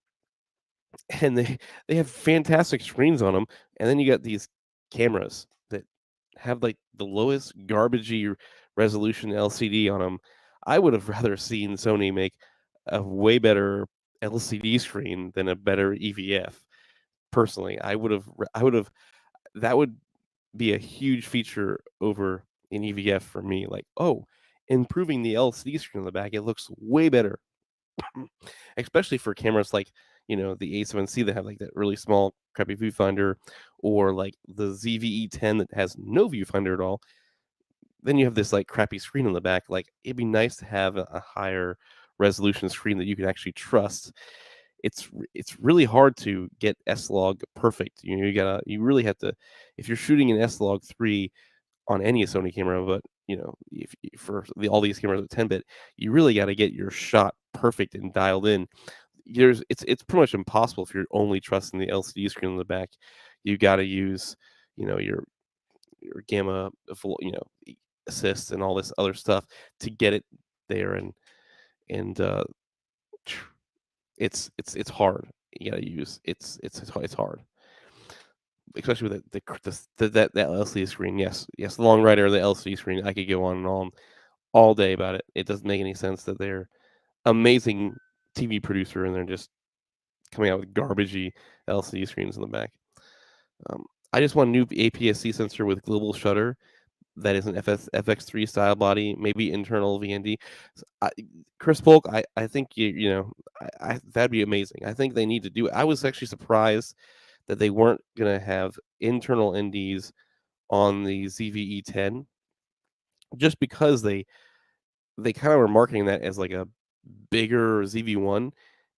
and they have fantastic screens on them, and then you got these cameras that have like the lowest garbagey resolution LCD on them. I would have rather seen Sony make a way better LCD screen than a better EVF. Personally, I would have that would be a huge feature over an EVF for me. Like, oh, improving the LCD screen on the back, it looks way better. Especially for cameras like the A7C that have like that really small crappy viewfinder, or like the ZVE10 that has no viewfinder at all. Then you have this like crappy screen on the back. Like it'd be nice to have a higher resolution screen that you can actually trust. It's really hard to get S-Log perfect. You really have to, if you're shooting an S-Log 3 on any Sony camera, but if for all these cameras with 10-bit, you really got to get your shot perfect and dialed in. It's pretty much impossible if you're only trusting the LCD screen on the back. You got to use your gamma assist and all this other stuff to get it there, and it's hard. You got to use it's hard, especially with that LCD screen. Yes, the long rider of the LCD screen. I could go on and on all day about it. It doesn't make any sense that they're amazing TV producer and they're just coming out with garbagey LCD screens in the back. I just want a new APS-C sensor with global shutter that is an FX3 style body, maybe internal VND. Chris Polk, I think that'd be amazing. I think they need to do it. I was actually surprised that they weren't going to have internal NDs on the ZVE10, just because they kind of were marketing that as like a bigger ZV1.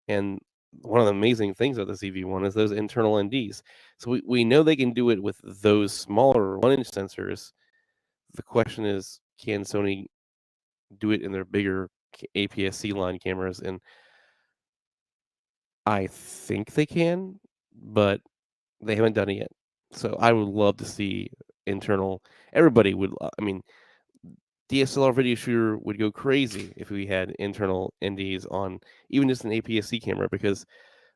And one of the amazing things of the ZV1 is those internal NDs. So we know they can do it with those smaller 1-inch sensors. The question is, can Sony do it in their bigger APS-C line cameras? And I think they can, but they haven't done it yet. So I would love to see internal. Everybody would. I mean, DSLR video shooter would go crazy if we had internal NDs on even just an APS-C camera, because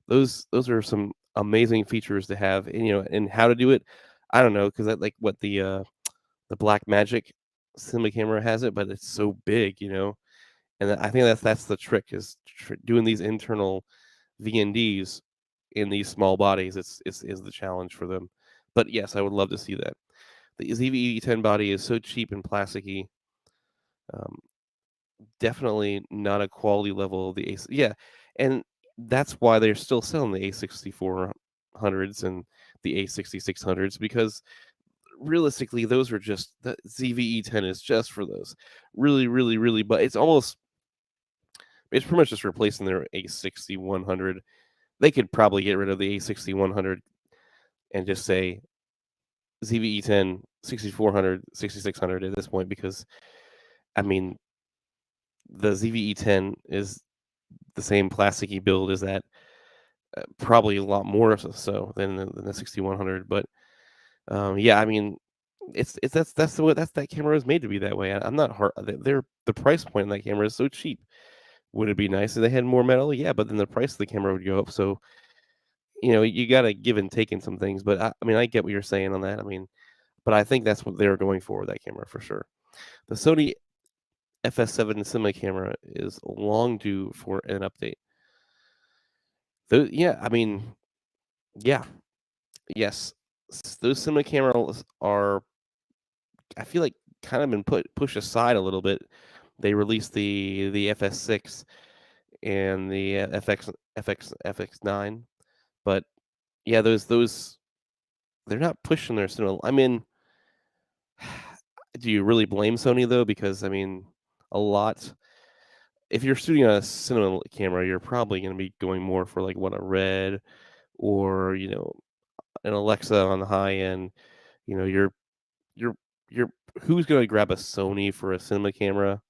those are some amazing features to have. And how to do it, I don't know, because that like what the Black Magic cinema camera has it, but it's so big, and I think that's the trick, is doing these internal VNDs in these small bodies. Is the challenge for them. But yes, I would love to see that. The ZV-E10 body is so cheap and plasticky. Um, Definitely not a quality level of the A. Yeah, and that's why they're still selling the A6400s and the A6600s, because realistically, those are just the ZV-E10 is just for those really, really, really. But it's pretty much just replacing their A6100. They could probably get rid of the A6100 and just say ZV-E10, 6400, 6600 at this point, because I mean the ZV-E10 is the same plasticky build as that, probably a lot more so than the 6100. But yeah, I mean, it's that's the way that camera is made to be that way. I'm not hard. The price point on that camera is so cheap. Would it be nice if they had more metal? Yeah, but then the price of the camera would go up. So you got to give and take in some things. But I mean, I get what you're saying on that. I mean, but I think that's what they were going for with that camera for sure. The Sony FS7 cinema camera is long due for an update. Yeah, I mean, yeah, yes, those cinema cameras are, I feel like, kind of been pushed aside a little bit. They released the FS6 and the FX9, but yeah, those they're not pushing their cinema. I mean, do you really blame Sony though? Because I mean, a lot. If you're shooting on a cinema camera, you're probably going to be going more for like what, a Red, or an Alexa on the high end. You're you're you're who's going to grab a Sony for a cinema camera?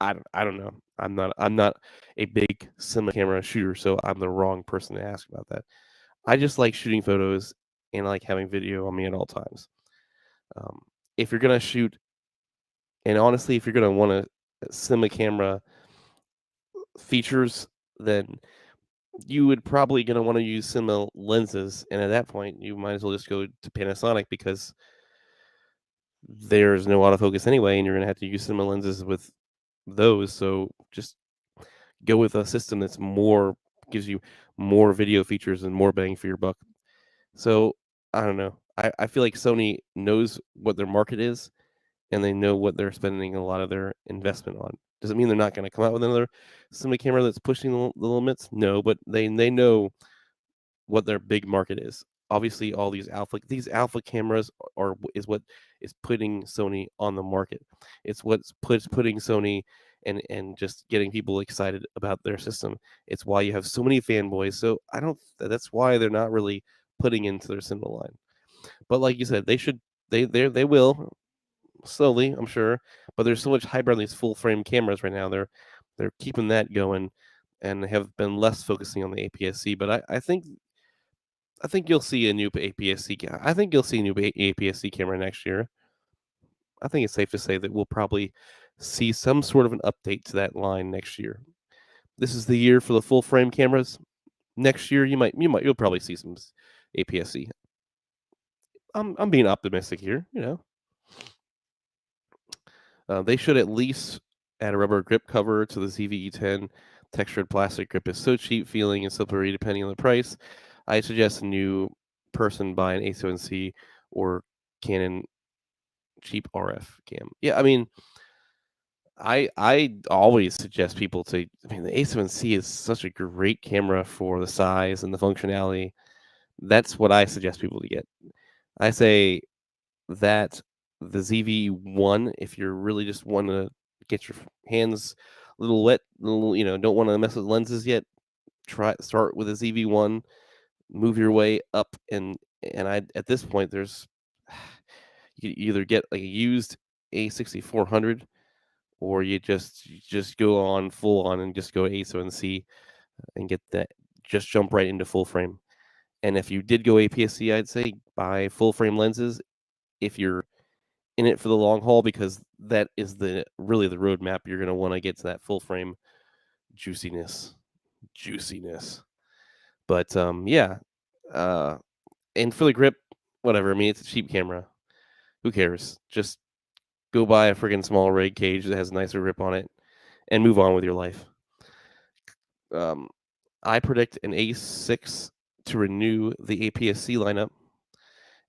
I don't know. I'm not a big cinema camera shooter, so I'm the wrong person to ask about that. I just like shooting photos and I like having video on me at all times. Um, if you're gonna shoot, and honestly, if you're gonna want a cinema camera features, then you would probably gonna want to use cinema lenses, and at that point, you might as well just go to Panasonic, because there's no autofocus anyway, and you're gonna have to use cinema lenses with those. So just go with a system that's gives you more video features and more bang for your buck. So I don't know. I feel like Sony knows what their market is, and they know what they're spending a lot of their investment on. Does it mean they're not going to come out with another cinema camera that's pushing the limits? No, but they know what their big market is. Obviously, all these alpha cameras is what is putting Sony on the market. It's what's putting Sony and just getting people excited about their system. It's why you have so many fanboys. So I don't. That's why they're not really putting into their cinema line. But like you said, they should. They will slowly, I'm sure. But there's so much hype around these full frame cameras right now. They're keeping that going, and have been less focusing on the APS-C. But I think you'll see a new APS-C. I think you'll see a new APS-C camera next year. I think it's safe to say that we'll probably see some sort of an update to that line next year. This is the year for the full frame cameras. Next year, you'll probably see some APS-C. I'm being optimistic here. They should at least add a rubber grip cover to the ZV-E10. Textured plastic grip is so cheap feeling and slippery depending on the price. I suggest a new person buy an A7C or Canon cheap RF cam. Yeah, I mean, I always suggest people to. I mean, the A7C is such a great camera for the size and the functionality. That's what I suggest people to get. I say that the ZV-1, if you're really just want to get your hands a little wet, don't want to mess with lenses yet, start with a ZV-1, move your way up, and at this point there's you can either get like a used A6400, or you just go on full on and just go A7C and get that, just jump right into full frame. And if you did go APS-C, I'd say buy full frame lenses if you're in it for the long haul, because that is really the roadmap. You're going to want to get to that full frame juiciness. But yeah, uh, and for the grip, whatever. I mean, it's a cheap camera. Who cares? Just go buy a friggin' small rig cage that has a nicer grip on it, and move on with your life. I predict an A6 to renew the APS-C lineup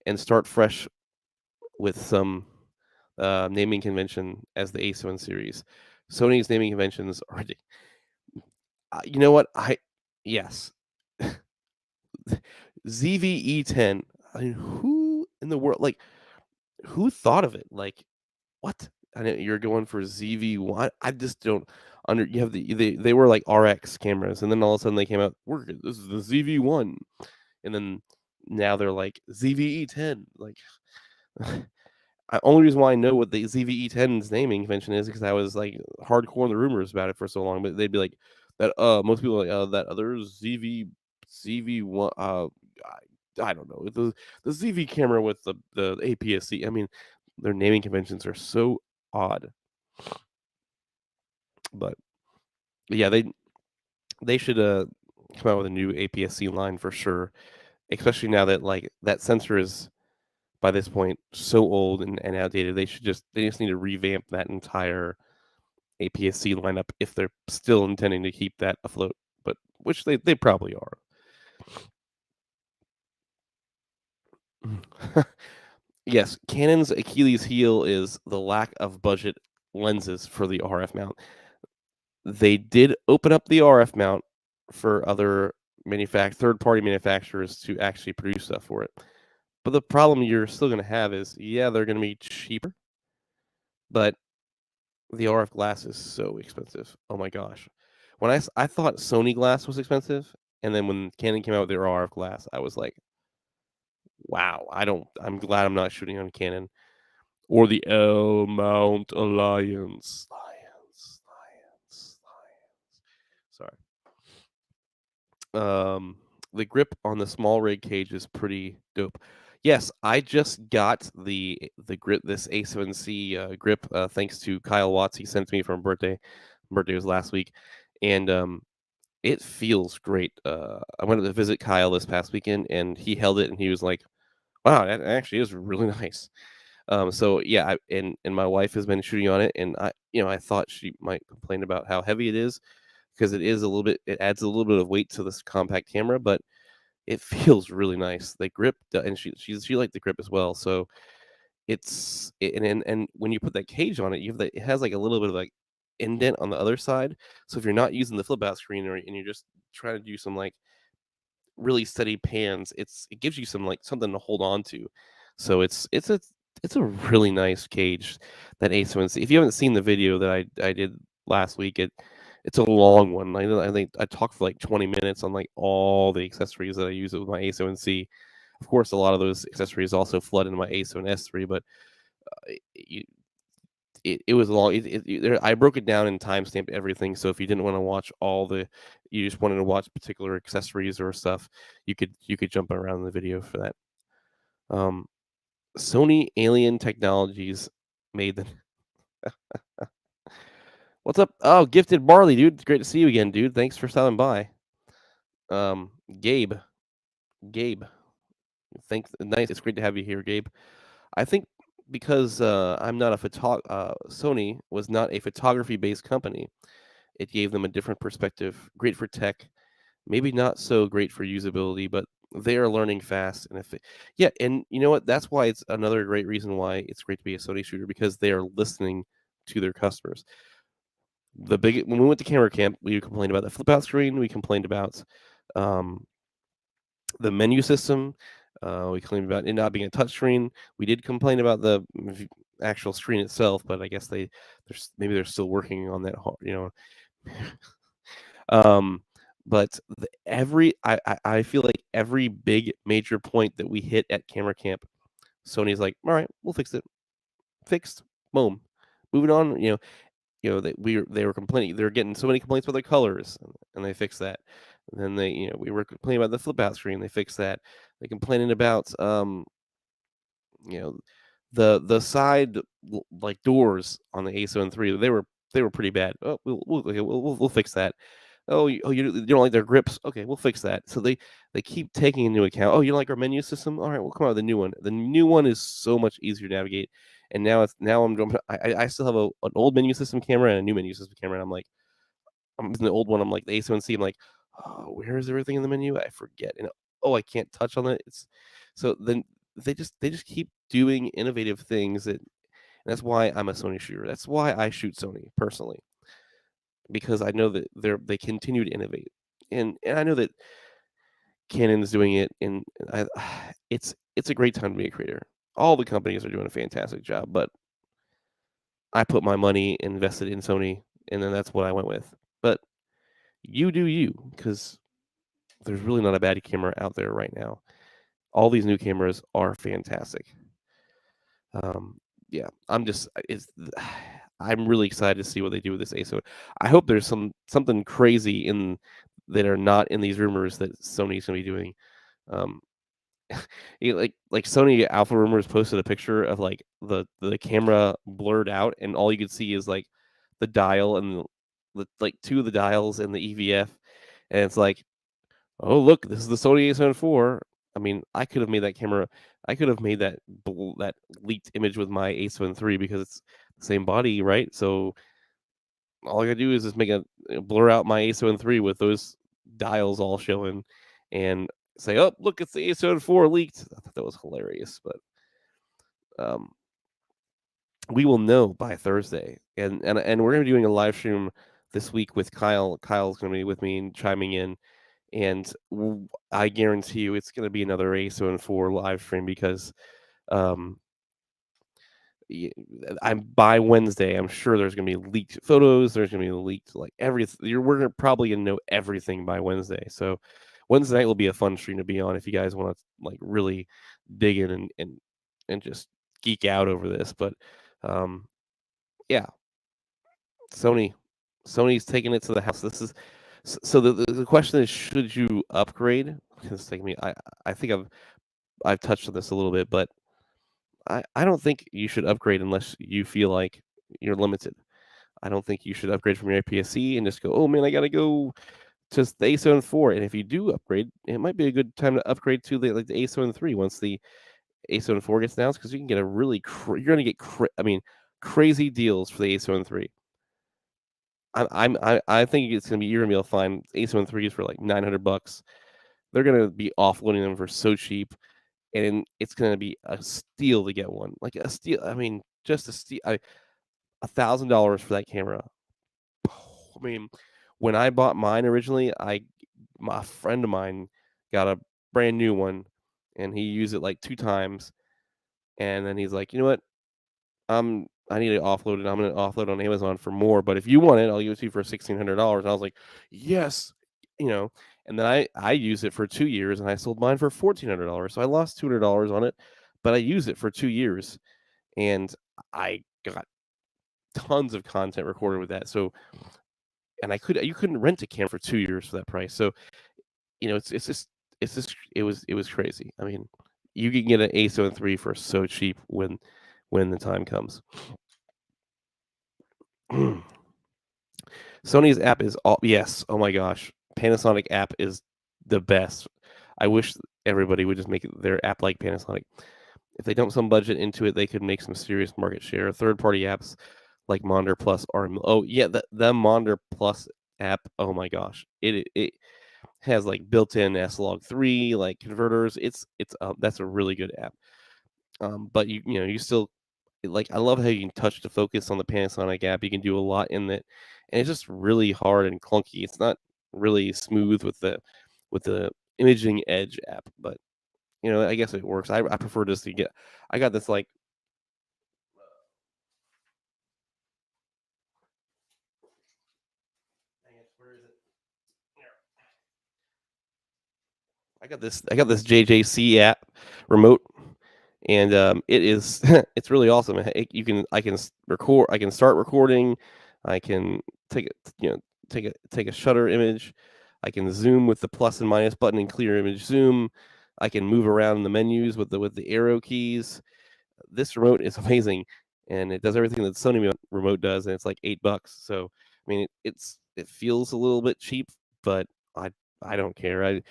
and start fresh with some naming convention as the A7 series. Sony's naming conventions are you know what? Yes. ZVE10. I mean, who in the world, like, who thought of it? Like, what? I know you're going for ZV1. I just don't you have they were like RX cameras, and then all of a sudden they came out, this is the ZV1, and then now they're like ZVE10. Like, only reason why I know what the ZVE10's naming convention is because I was like hardcore in the rumors about it for so long. But they'd be like that. Most people are like that other ZV1. I don't know the ZV camera with the APS-C. I mean, their naming conventions are so odd. But yeah, they should come out with a new APS-C line for sure. Especially now that like that sensor is by this point so old and outdated. They just need to revamp that entire APS-C lineup if they're still intending to keep that afloat. But which they probably are. Yes, Canon's Achilles heel is the lack of budget lenses for the RF mount. They did open up the RF mount for other third-party manufacturers to actually produce stuff for it. But the problem you're still going to have is, yeah, they're going to be cheaper, but the RF glass is so expensive. Oh my gosh. When I thought Sony glass was expensive, and then when Canon came out with their RF glass, I was like, wow, I'm glad I'm not shooting on Canon or the L Mount Alliance. Sorry. The grip on the small rig cage is pretty dope. Yes, I just got the grip, this A7c grip, thanks to Kyle Watts. He sent to me for a birthday. Birthday was last week, and it feels great. I went to visit Kyle this past weekend, and he held it, and he was like, "Wow, that actually is really nice." So yeah, and my wife has been shooting on it, and I thought she might complain about how heavy it is because it adds a little bit of weight to this compact camera, but it feels really nice. The grip, and she liked the grip as well. So and when you put that cage on it, it has like a little bit of like indent on the other side. So if you're not using the flip out screen and you're just trying to do some like really steady pans, it gives you some like something to hold on to. So it's a really nice cage, that A7C. If you haven't seen the video that I did last week, it's a long one. I think I talked for like 20 minutes on like all the accessories that I use with my A7C. Of course, a lot of those accessories also flood into my A7S3, but you, it was long. I broke it down and timestamped everything. So if you didn't want to watch you just wanted to watch particular accessories or stuff, you could jump around in the video for that. Sony Alien Technologies made the. What's up? Oh, Gifted Barley, dude. It's great to see you again, dude. Thanks for stopping by. Gabe. Thanks. Nice. It's great to have you here, Gabe. I think because I'm not Sony was not a photography-based company. It gave them a different perspective. Great for tech, maybe not so great for usability, but they are learning fast. And you know what? That's why it's another great reason why it's great to be a Sony shooter, because they are listening to their customers. When we went to camera camp, we complained about the flip out screen. We complained about the menu system. We complained about it not being a touchscreen. We did complain about the actual screen itself, but I guess they're still working on that. But I feel like every big major point that we hit at camera camp, Sony's like, all right, we'll fix it. Fixed. Boom. Moving on. They were complaining. They were getting so many complaints about their colors, and they fixed that. And then we were complaining about the flip out screen. They fixed that. They complaining about the side like doors on the A7 III. They were pretty bad. Oh, we'll fix that. You don't like their grips? Okay, we'll fix that. So they keep taking into account. Oh, you don't like our menu system? All right, we'll come out with a new one. The new one is so much easier to navigate. And now I still have an old menu system camera and a new menu system camera. And I'm using the old one. I'm like the A7C. I'm like, oh, where is everything in the menu? I forget. And I can't touch on it. So then they just keep doing innovative things that. That's why I'm a Sony shooter. That's why I shoot Sony personally, because I know that they continue to innovate, and I know that Canon's doing it, and I, it's a great time to be a creator. All the companies are doing a fantastic job, but I put my money invested in Sony, and then that's what I went with. But you do you, because there's really not a bad camera out there right now. All these new cameras are fantastic. Yeah, I'm really excited to see what they do with this ASO. I hope there's something crazy in that are not in these rumors that Sony's gonna be doing. Um, like Sony Alpha Rumors posted a picture of like the camera blurred out, and all you could see is like the dial and like two of the dials and the EVF, and it's like, oh look, this is the Sony A7 IV. I mean, I could have made that camera. I could have made that leaked image with my A7 III because it's the same body, right? So all I gotta do is just make a blur out my A7 III with those dials all showing, and say, "Oh, look, it's the A7 IV leaked." I thought that was hilarious, but um, we will know by Thursday, and we're gonna be doing a live stream this week with Kyle. Kyle's gonna be with me and chiming in, and I guarantee you it's gonna be another A7 IV live stream because um, I'm by Wednesday. I'm sure there's gonna be leaked photos. There's gonna be leaked like everything. We're probably gonna know everything by Wednesday. So Wednesday night will be a fun stream to be on if you guys want to like really dig in and just geek out over this. But um, yeah, Sony, Sony's taking it to the house. This is so the question is, should you upgrade? Because like me, I think I've touched on this a little bit, but I don't think you should upgrade unless you feel like you're limited. I don't think you should upgrade from your APS-C and just go, oh man, I gotta go to the A7 IV. And if you do upgrade, it might be a good time to upgrade to the A7 III once the A7 IV gets announced, because you can get a really you're gonna get crazy deals for the A7 III. I think it's gonna be you're gonna be able to find A7 IIIs for like $900. They're gonna be offloading them for so cheap, and it's gonna be a steal to get one. Like a steal. I mean, just a steal. $1,000 for that camera. I mean, when I bought mine originally, my friend of mine got a brand new one, and he used it like 2 times, and then he's like, "You know what? I need to offload it. I'm gonna offload on Amazon for more, but if you want it, I'll give it to you for $1,600." And I was like, "Yes," you know. And then I used it for 2 years, and I sold mine for $1,400. So I lost $200 on it, but I used it for 2 years, and I got tons of content recorded with that. So, and you couldn't rent a camera for 2 years for that price. So, it was crazy. I mean, you can get an A7 III for so cheap when the time comes. Sony's app is all yes. Oh my gosh, Panasonic app is the best. I wish everybody would just make their app like Panasonic. If they dump some budget into it, they could make some serious market share. Third-party apps like Monder Plus are. Oh yeah, the Monder Plus app. Oh my gosh, it has like built-in S-Log3 like converters. It's that's a really good app. But you still like I love how you can touch to focus on the Panasonic app. You can do a lot in it, and it's just really hard and clunky. It's not really smooth with the Imaging Edge app, but I guess it works. I prefer just to get. I got this like. Dang it, where is it? Here. I got this JJC app remote, and it is it's really awesome. I can record. I can start recording. I can take it. Take a shutter image. I can zoom with the plus and minus button and clear image zoom. I can move around in the menus with the arrow keys. This remote is amazing, and it does everything that Sony remote does, and it's like $8. So I mean, it feels a little bit cheap, but I I don't care.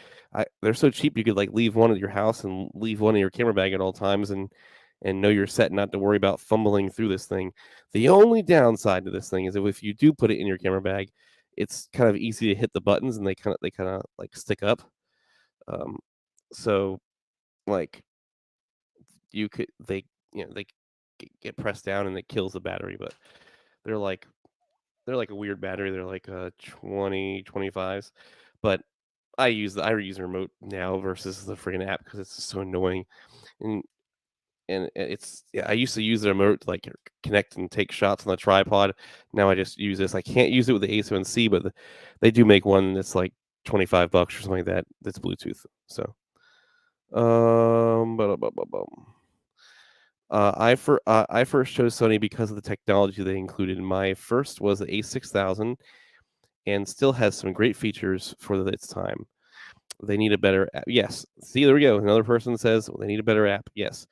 They're so cheap you could like leave one at your house and leave one in your camera bag at all times, and know you're set not to worry about fumbling through this thing. The only downside to this thing is that if you do put it in your camera bag, it's kind of easy to hit the buttons, and they kind of like stick up. Um, so like they get pressed down and it kills the battery, but they're like they're like a weird battery. They're like 2025s, but I use the remote now versus the freaking app because it's so annoying. And it's yeah, I used to use the remote to like connect and take shots on the tripod. Now I just use this. I can't use it with the A7C, but they do make one that's like $25 or something like that. That's Bluetooth. So I first chose Sony because of the technology they included. My first was the A6000, and still has some great features for its time. They need a better app. Yes. See, there we go. Another person says they need a better app. Yes.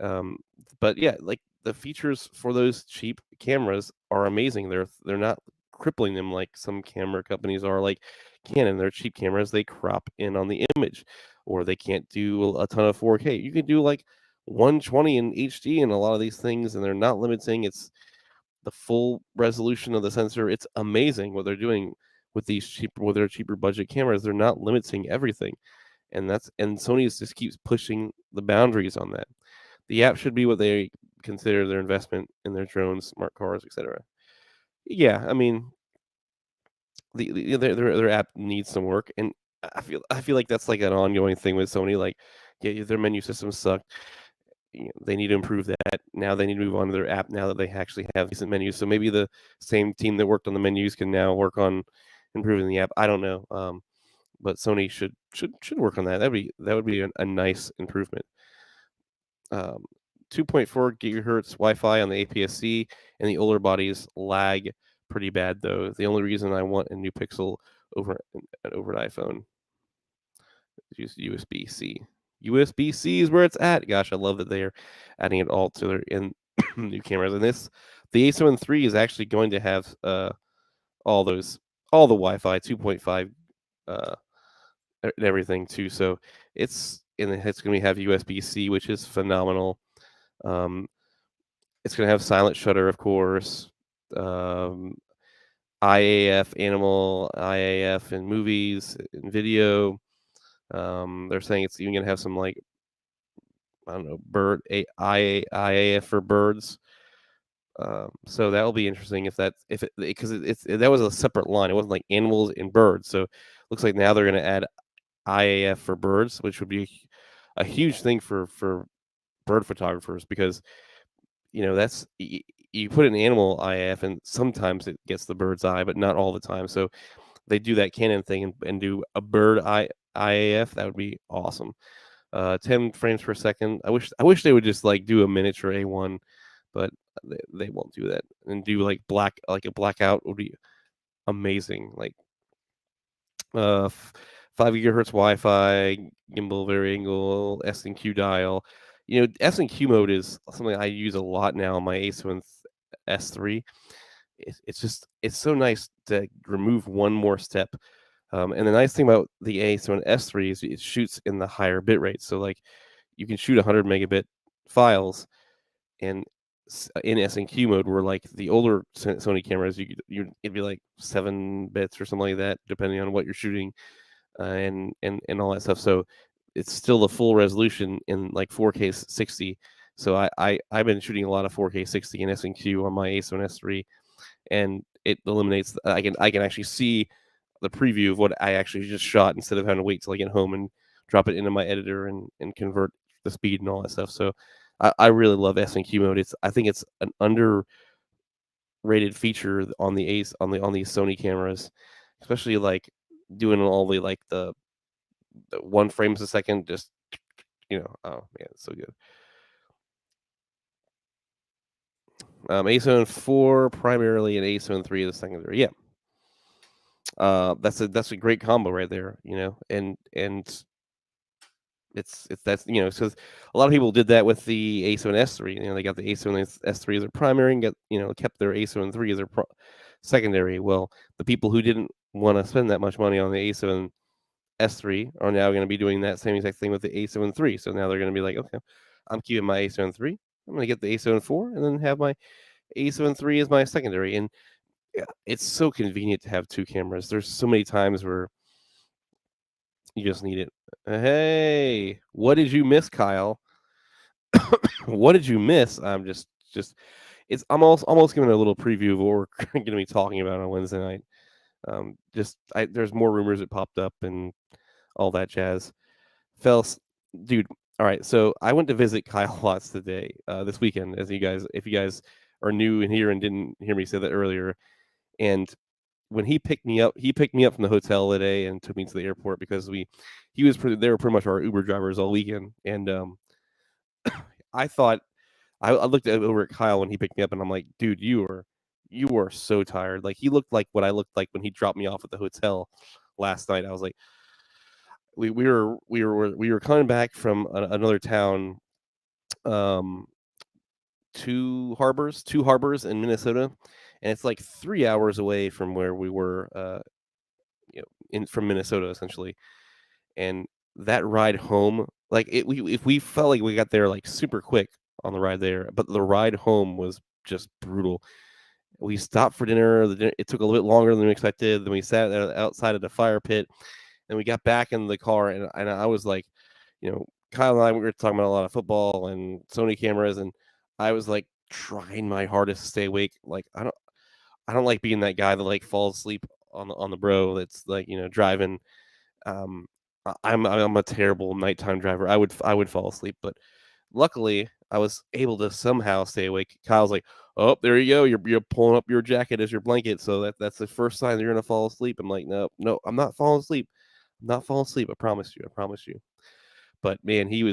Um, but yeah, like the features for those cheap cameras are amazing. They're not crippling them like some camera companies are, like Canon. They're cheap cameras. They crop in on the image, or they can't do a ton of 4K. You can do like 120 in HD and a lot of these things, and they're not limiting. It's the full resolution of the sensor. It's amazing what they're doing with their cheaper budget cameras. They're not limiting everything, and Sony just keeps pushing the boundaries on that. The app should be what they consider their investment in their drones, smart cars, etc. Yeah, I mean, their app needs some work, and I feel like that's like an ongoing thing with Sony. Like, yeah, their menu systems suck. They need to improve that. Now they need to move on to their app. Now that they actually have decent menus, so maybe the same team that worked on the menus can now work on improving the app. I don't know, but Sony should work on that. That would be a nice improvement. Um, 2.4 gigahertz Wi-Fi on the APS-C, and the older bodies lag pretty bad though. The only reason I want a new Pixel over an iPhone is use USB-C. USB-C is where it's at. Gosh, I love that they're adding it all to their in new cameras. And the A7 III is actually going to have all the Wi-Fi 2.5 uh, and everything too. So it's going to have USB-C, which is phenomenal. Um, it's going to have silent shutter, of course. Um, IAF animal, IAF in movies, in video. They're saying it's even going to have some like I don't know IAF for birds. So that'll be interesting if it because that was a separate line. It wasn't like animals and birds. So looks like now they're going to add IAF for birds, which would be a huge thing for bird photographers because that's you put an animal IAF and sometimes it gets the bird's eye, but not all the time. So they do that Canon thing and do a IAF. That would be awesome. 10 frames per second. I wish they would just like do a miniature A1, but they won't do that. And do like a blackout would be amazing. Like 5 gigahertz Wi-Fi, gimbal variangle, S and Q dial. S and Q mode is something I use a lot now on my A7S3. It's so nice to remove one more step. And the nice thing about the A7S3 is it shoots in the higher bit rate. So like you can shoot 100 megabit files, and in S and Q mode, where like the older Sony cameras, it'd be like 7 bits or something like that, depending on what you're shooting, and all that stuff. So it's still the full resolution in like 4K 60. So I've been shooting a lot of 4K 60 in S and Q on my A7S3, and it eliminates. I can actually see the preview of what I actually just shot instead of having to wait till I get home and drop it into my editor and convert the speed and all that stuff. So I really love S and Q mode. I think it's an underrated feature on the on these Sony cameras, especially like doing all the like the 1 frames a second. Just oh man, it's so good. A7 IV primarily and A7 III the secondary. Yeah. That's a great combo right there, and it's that's because a lot of people did that with the A7S3. They got the A7S3 as their primary and kept their A7 III as their secondary. Well, the people who didn't want to spend that much money on the A7S3 are now going to be doing that same exact thing with the A7 III. So now they're going to be like, okay, I'm keeping my A7 III. I'm going to get the A7 IV and then have my A7 III as my secondary. And yeah, it's so convenient to have two cameras. There's so many times where you just need it. Hey, what did you miss, Kyle? What did you miss? I'm just it's I'm almost giving a little preview of what we're going to be talking about on Wednesday night. There's more rumors that popped up and all that jazz. Fels, dude. All right, so I went to visit Kyle Watts today, this weekend. As if you guys are new in here and didn't hear me say that earlier, and when he picked me up from the hotel today and took me to the airport because they were pretty much our Uber drivers all weekend, and I thought I looked over at Kyle when he picked me up, and I'm like, dude, you are so tired. Like he looked like what I looked like when he dropped me off at the hotel last night. I was like, we were coming back from another town, um, two harbors in Minnesota, and it's like 3 hours away from where we were, in from Minnesota essentially. And that ride home, like we felt like we got there like super quick on the ride there, but the ride home was just brutal. We stopped for dinner. It took a little bit longer than we expected. Then we sat there outside of the fire pit, and we got back in the car, and I was like, Kyle and I, we were talking about a lot of football and Sony cameras, and I was like trying my hardest to stay awake. Like I don't like being that guy that like falls asleep on the bro that's like driving. I'm a terrible nighttime driver. I would fall asleep, but luckily I was able to somehow stay awake. Kyle's like, "Oh, there you go. You're pulling up your jacket as your blanket, so that's the first sign that you're gonna fall asleep." I'm like, "No, no, I'm not falling asleep. I'm not falling asleep. I promise you. I promise you." But man, he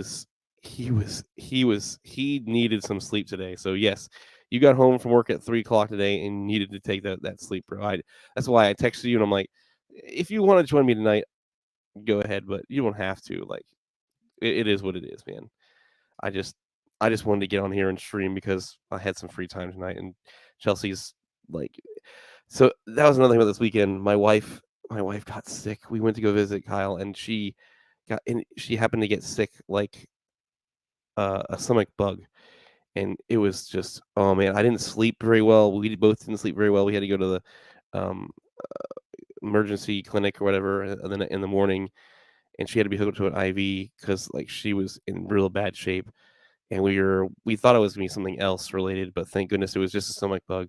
needed some sleep today. So yes, you got home from work at 3 o'clock today and needed to take that sleep, bro. That's why I texted you and I'm like, if you want to join me tonight, go ahead, but you don't have to. Like, it is what it is, man. I just I just wanted to get on here and stream because I had some free time tonight, and Chelsea's like, so that was another thing about this weekend. My wife got sick. We went to go visit Kyle, and she happened to get sick like a stomach bug, and it was just, oh man, I didn't sleep very well. We both didn't sleep very well. We had to go to the um, emergency clinic or whatever, and then in the morning, and she had to be hooked up to an IV because like she was in real bad shape, and we thought it was gonna be something else related, but thank goodness it was just a stomach bug.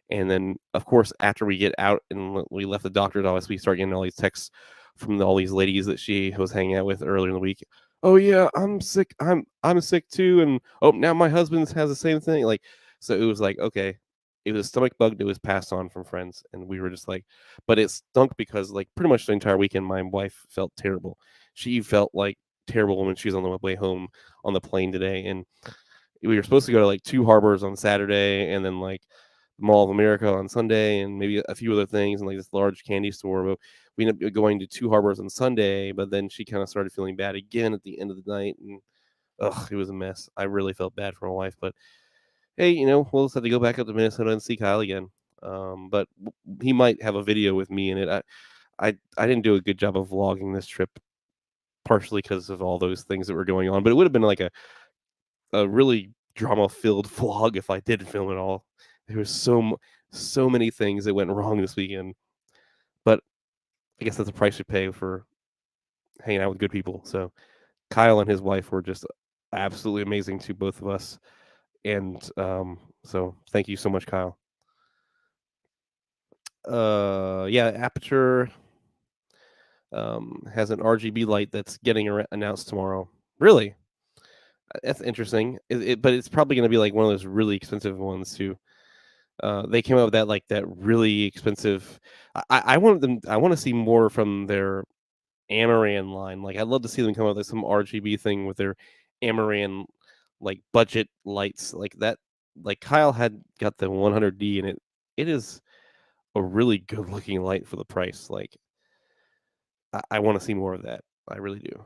And then, of course, after we get out and we left the doctor's office, we start getting all these texts from all these ladies that she was hanging out with earlier in the week. Oh yeah, I'm sick. I'm sick too, and oh now my husband has the same thing. Like, so it was like, okay, it was a stomach bug that was passed on from friends, and we were just like, but it stunk because like pretty much the entire weekend, my wife felt terrible. She felt like terrible when she was on the way home on the plane today, and we were supposed to go to like two harbors on Saturday, and then like Mall of America on Sunday, and maybe a few other things, and like this large candy store. But we ended up going to two harbors on Sunday. But then she kind of started feeling bad again at the end of the night, and it was a mess. I really felt bad for my wife, but hey, we'll just have to go back up to Minnesota and see Kyle again. But he might have a video with me in it. I didn't do a good job of vlogging this trip, partially because of all those things that were going on. But it would have been like a really drama filled vlog if I did film it all. There was so many things that went wrong this weekend, but I guess that's a price you pay for hanging out with good people. So Kyle and his wife were just absolutely amazing to both of us, and so thank you so much, Kyle. Yeah, Aperture has an RGB light that's getting announced tomorrow. Really? That's interesting. But it's probably going to be like one of those really expensive ones too. They came out with that really expensive. I want them. I want to see more from their Amaran line. Like I'd love to see them come out with some RGB thing with their Amaran like budget lights like that. Like Kyle had got the 100D, and it is a really good looking light for the price. Like I want to see more of that. I really do.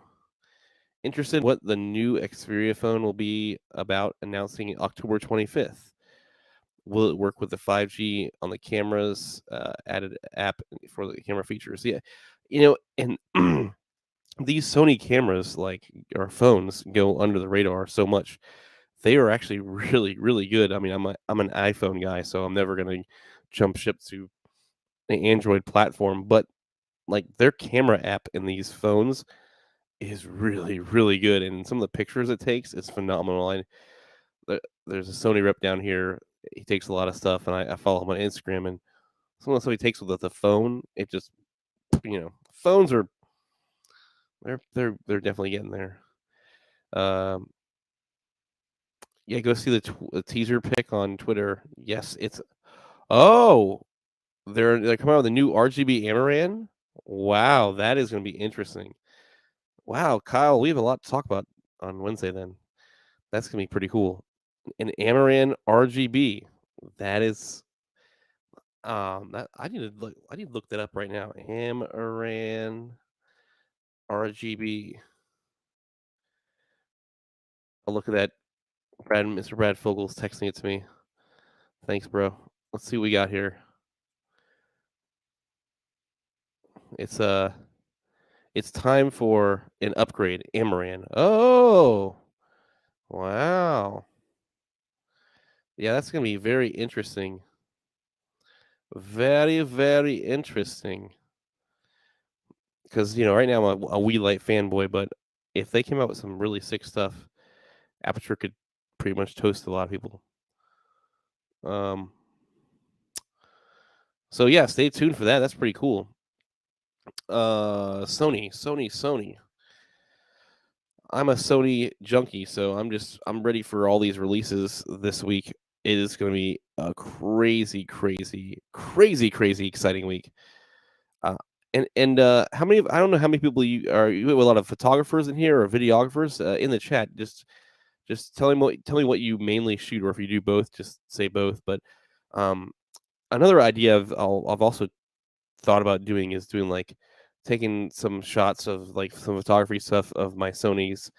Interested in what the new Xperia phone will be about, announcing October 25th. Will it work with the 5G on the cameras? Added app for the camera features. Yeah, and these Sony cameras, like our phones, go under the radar so much. They are actually really, really good. I mean, I'm an iPhone guy, so I'm never gonna jump ship to the Android platform. But like their camera app in these phones, is really, really good, and some of the pictures it takes is phenomenal. There's a Sony rep down here. He takes a lot of stuff, and I follow him on Instagram, and some of the stuff he takes with the phone, it just phones are they're definitely getting there. Um, yeah, go see the teaser pic on Twitter. Yes, it's oh they're coming out with a new RGB Amaran. Wow, that is going to be interesting. Wow, Kyle, we have a lot to talk about on Wednesday. Then that's going to be pretty cool. An Amaran RGB. That is that I need to look that up right now. Amaran RGB. I'll look at that. Mr. Brad Fogel's texting it to me. Thanks, bro. Let's see what we got here. It's it's time for an upgrade. Amaran. Oh, wow. Yeah, that's gonna be very interesting. Very, very interesting. Because right now I'm a Wii Light fanboy, but if they came out with some really sick stuff, Aperture could pretty much toast a lot of people. Um, so yeah, stay tuned for that. That's pretty cool. Sony. I'm a Sony junkie, so I'm ready for all these releases this week. It is going to be a crazy, crazy, crazy, crazy exciting week. Uh, and how many? I don't know how many people you have a lot of photographers in here or videographers in the chat. Just tell me what you mainly shoot, or if you do both, just say both. But um, another idea I've also thought about doing is doing like taking some shots of like some photography stuff of my Sony's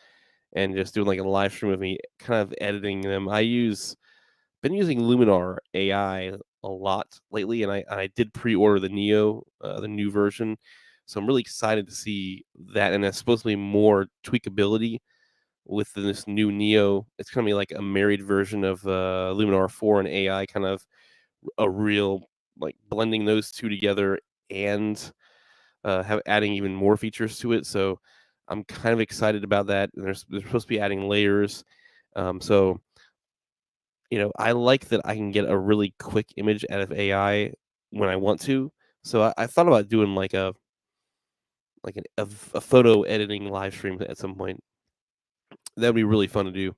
and just doing like a live stream of me kind of editing them. Been using Luminar AI a lot lately, and I did pre-order the Neo, the new version. So I'm really excited to see that, and it's supposed to be more tweakability with this new Neo. It's gonna be like a married version of Luminar 4 and AI, kind of a real like blending those two together and have adding even more features to it. So I'm kind of excited about that. And they're supposed to be adding layers. So I like that I can get a really quick image out of AI when I want to. So I thought about doing a photo editing live stream at some point. That'd be really fun to do.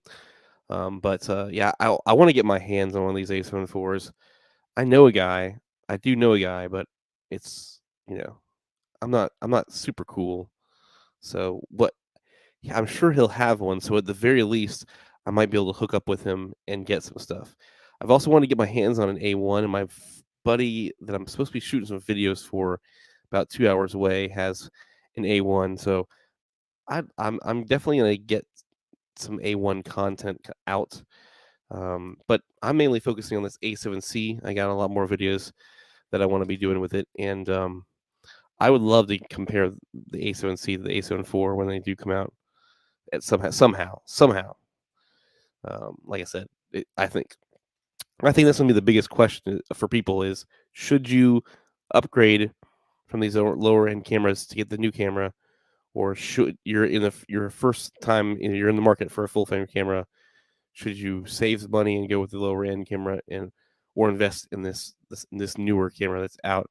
But yeah, I want to get my hands on one of these A7 IVs. I know a guy. I do know a guy, but it's I'm not super cool. So what? Yeah, I'm sure he'll have one. So at the very least, I might be able to hook up with him and get some stuff. I've also wanted to get my hands on an A1, and my buddy that I'm supposed to be shooting some videos for, about 2 hours away, has an A1. So I'm definitely gonna get some A1 content out. But I'm mainly focusing on this A7C. I got a lot more videos that I want to be doing with it, and I would love to compare the A7C to the A7 IV when they do come out. Somehow. Like I said, I think that's gonna be the biggest question for people is should you upgrade from these lower end cameras to get the new camera, or should your first time you're in the market for a full frame camera, should you save the money and go with the lower end camera or invest in this newer camera that's out?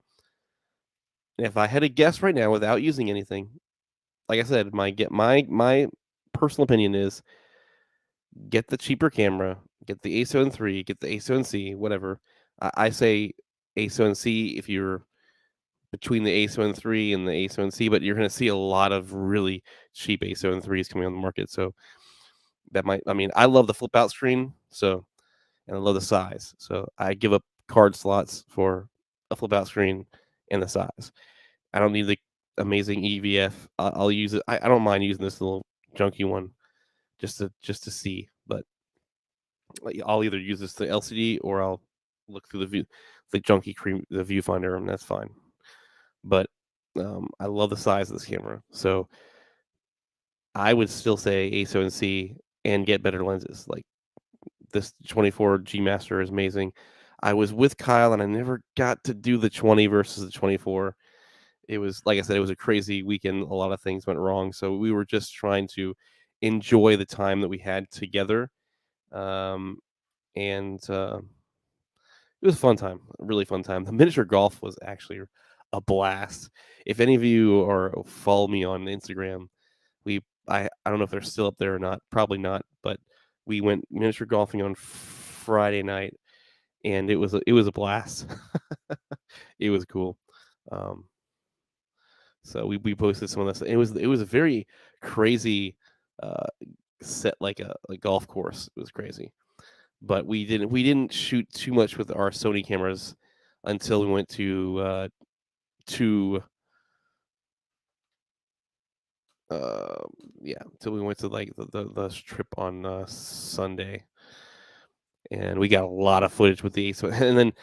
And if I had to guess right now without using anything, like I said, my personal opinion is get the cheaper camera, get the A7 III, get the A7C, whatever. I say A7C if you're between the A7 III and the A7C, but you're going to see a lot of really cheap A7 IIIs coming on the market. So I love the flip out screen, and I love the size. So I give up card slots for a flip out screen and the size. I don't need the amazing EVF. I'll use it. I don't mind using this little junky one just to see, but I'll either use this the LCD or I'll look through the junky the viewfinder, and that's fine. But I love the size of this camera, so I would still say A7C and get better lenses. Like this 24 G Master is amazing. I was with Kyle and I never got to do the 20 versus the 24, it was, like I said, it was a crazy weekend. A lot of things went wrong, so we were just trying to enjoy the time that we had together. Um, and It was a fun time, a really fun time. The miniature golf was actually a blast. If any of you are follow me on Instagram, I don't know if they're still up there or not. Probably not, but we went miniature golfing on Friday night, and it was a blast. It was cool. Um, so we posted some of this. It was a very crazy uh, set, like a golf course. It was crazy, but we didn't shoot too much with our Sony cameras until we went to uh yeah, until we went to like the trip on Sunday, and we got a lot of footage with the ace. And then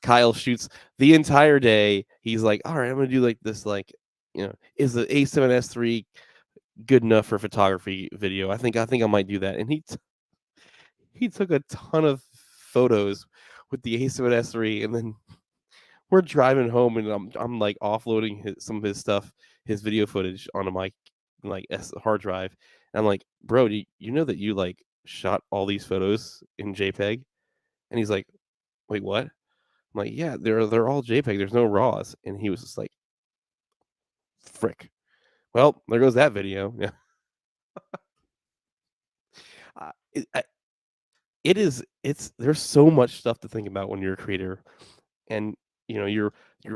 Kyle shoots the entire day. He's like, all right, I'm gonna do like this, like, is the A7S3 good enough for photography video? I think I might do that. And he took a ton of photos with the A7S3, and then we're driving home, and I'm like offloading some of his stuff, his video footage onto my like hard drive. And I'm like, bro, do you know that you like shot all these photos in JPEG? And he's like, wait, what? I'm like, yeah, they're all JPEG. There's no RAWs. And he was just like, frick. Well, there goes that video. Yeah. Uh, it, I, it is. It's There's so much stuff to think about when you're a creator, and your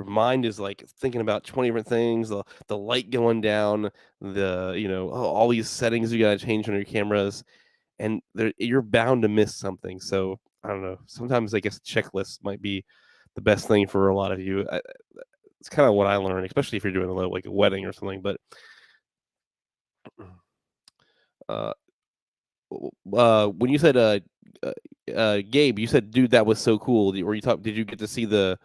mind is like thinking about 20 different things, the light going down, all these settings you got to change on your cameras, and you're bound to miss something. So I don't know, sometimes I guess checklists might be the best thing for a lot of you. It's kind of what I learned, especially if you're doing like a wedding or something. But uh when you said Gabe, you said, dude, that was so cool. Did you get to see the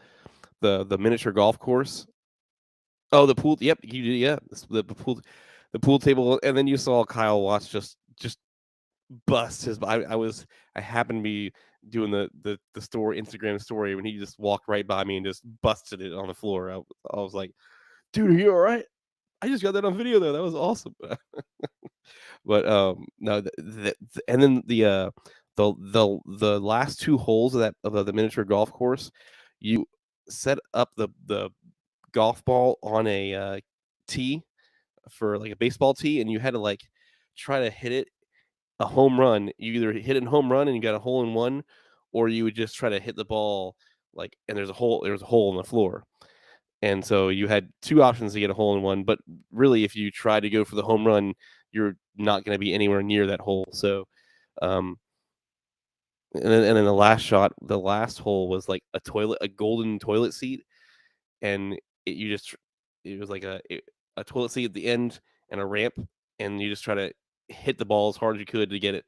miniature golf course? Oh, the pool. Yep, you did. Yeah, the pool table, and then you saw Kyle Watts just bust his. I happened to be doing the story, Instagram story, when he just walked right by me and just busted it on the floor. I was like, dude, are you all right? I just got that on video though. That was awesome. But no, and then the last two holes of the miniature golf course, you set up the golf ball on a tee, for like a baseball tee, and you had to like try to hit it a home run. You either hit it a home run and you got a hole in one, or you would just try to hit the ball, like, and there's a hole in the floor. And so you had two options to get a hole in one, but really, if you try to go for the home run, you're not going to be anywhere near that hole. So, um, and then the last hole was like a golden toilet seat, and it was like a toilet seat at the end and a ramp, and you just try to hit the ball as hard as you could to get it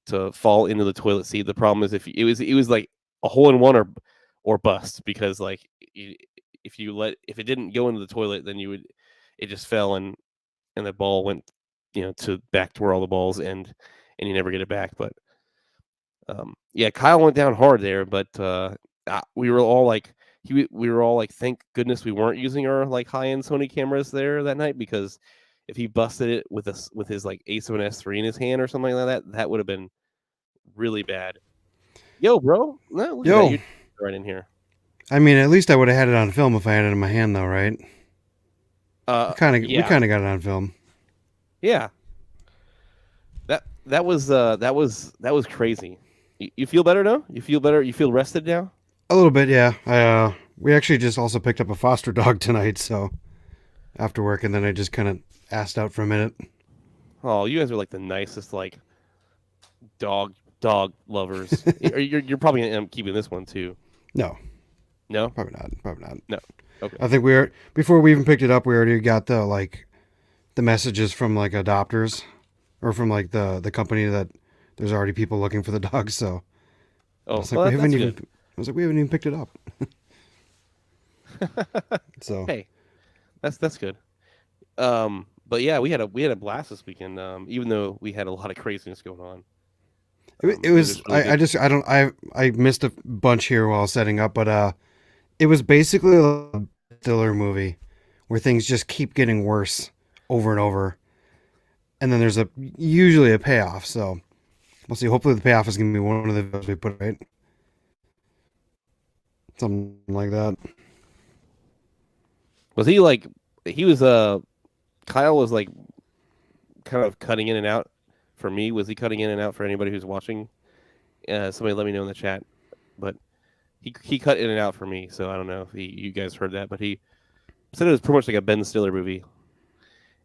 to fall into the toilet seat. The problem is, it was like a hole in one or bust, because like if it didn't go into the toilet, then it just fell, and the ball went to back to where all the balls end, and you never get it back. But yeah, Kyle went down hard there, but we were all like we were all like, thank goodness we weren't using our like high end Sony cameras there that night, because if he busted it with his like A7S3 in his hand or something like that, that would have been really bad. Yo, bro, no, look at that, Yo, you're right in here. I mean, at least I would have had it on film if I had it in my hand, though, right? We Yeah, kind of got it on film. yeah. That was crazy. You feel better now? You feel better? You feel rested now? A little bit, yeah. We actually just also picked up a foster dog tonight, so after work, and then I just kind of assed out for a minute. Oh, you guys are like the nicest like dog lovers. You're probably gonna end up keeping this one too. No, No, probably not. Probably not. no. Okay. I think before we even picked it up, we already got the messages from like adopters, or from like the company that there's already people looking for the dog. So I Oh, was like, well, we haven't that's even. good. I was like, we haven't even picked it up. So Hey, that's good. But yeah, we had a blast this weekend. Even though we had a lot of craziness going on. it It was. was really good. I don't. I missed a bunch here while setting up, but it was basically Stiller movie where things just keep getting worse over and over. And then there's usually a payoff. So we'll see. Hopefully the payoff is going to be one of the videos we put, right? Something like that. Was he like, Kyle was like kind of cutting in and out for me. Was he cutting in and out for anybody who's watching? Somebody let me know in the chat. But he cut in and out for me, so I don't know if you guys heard that. But he said it was pretty much like a Ben Stiller movie.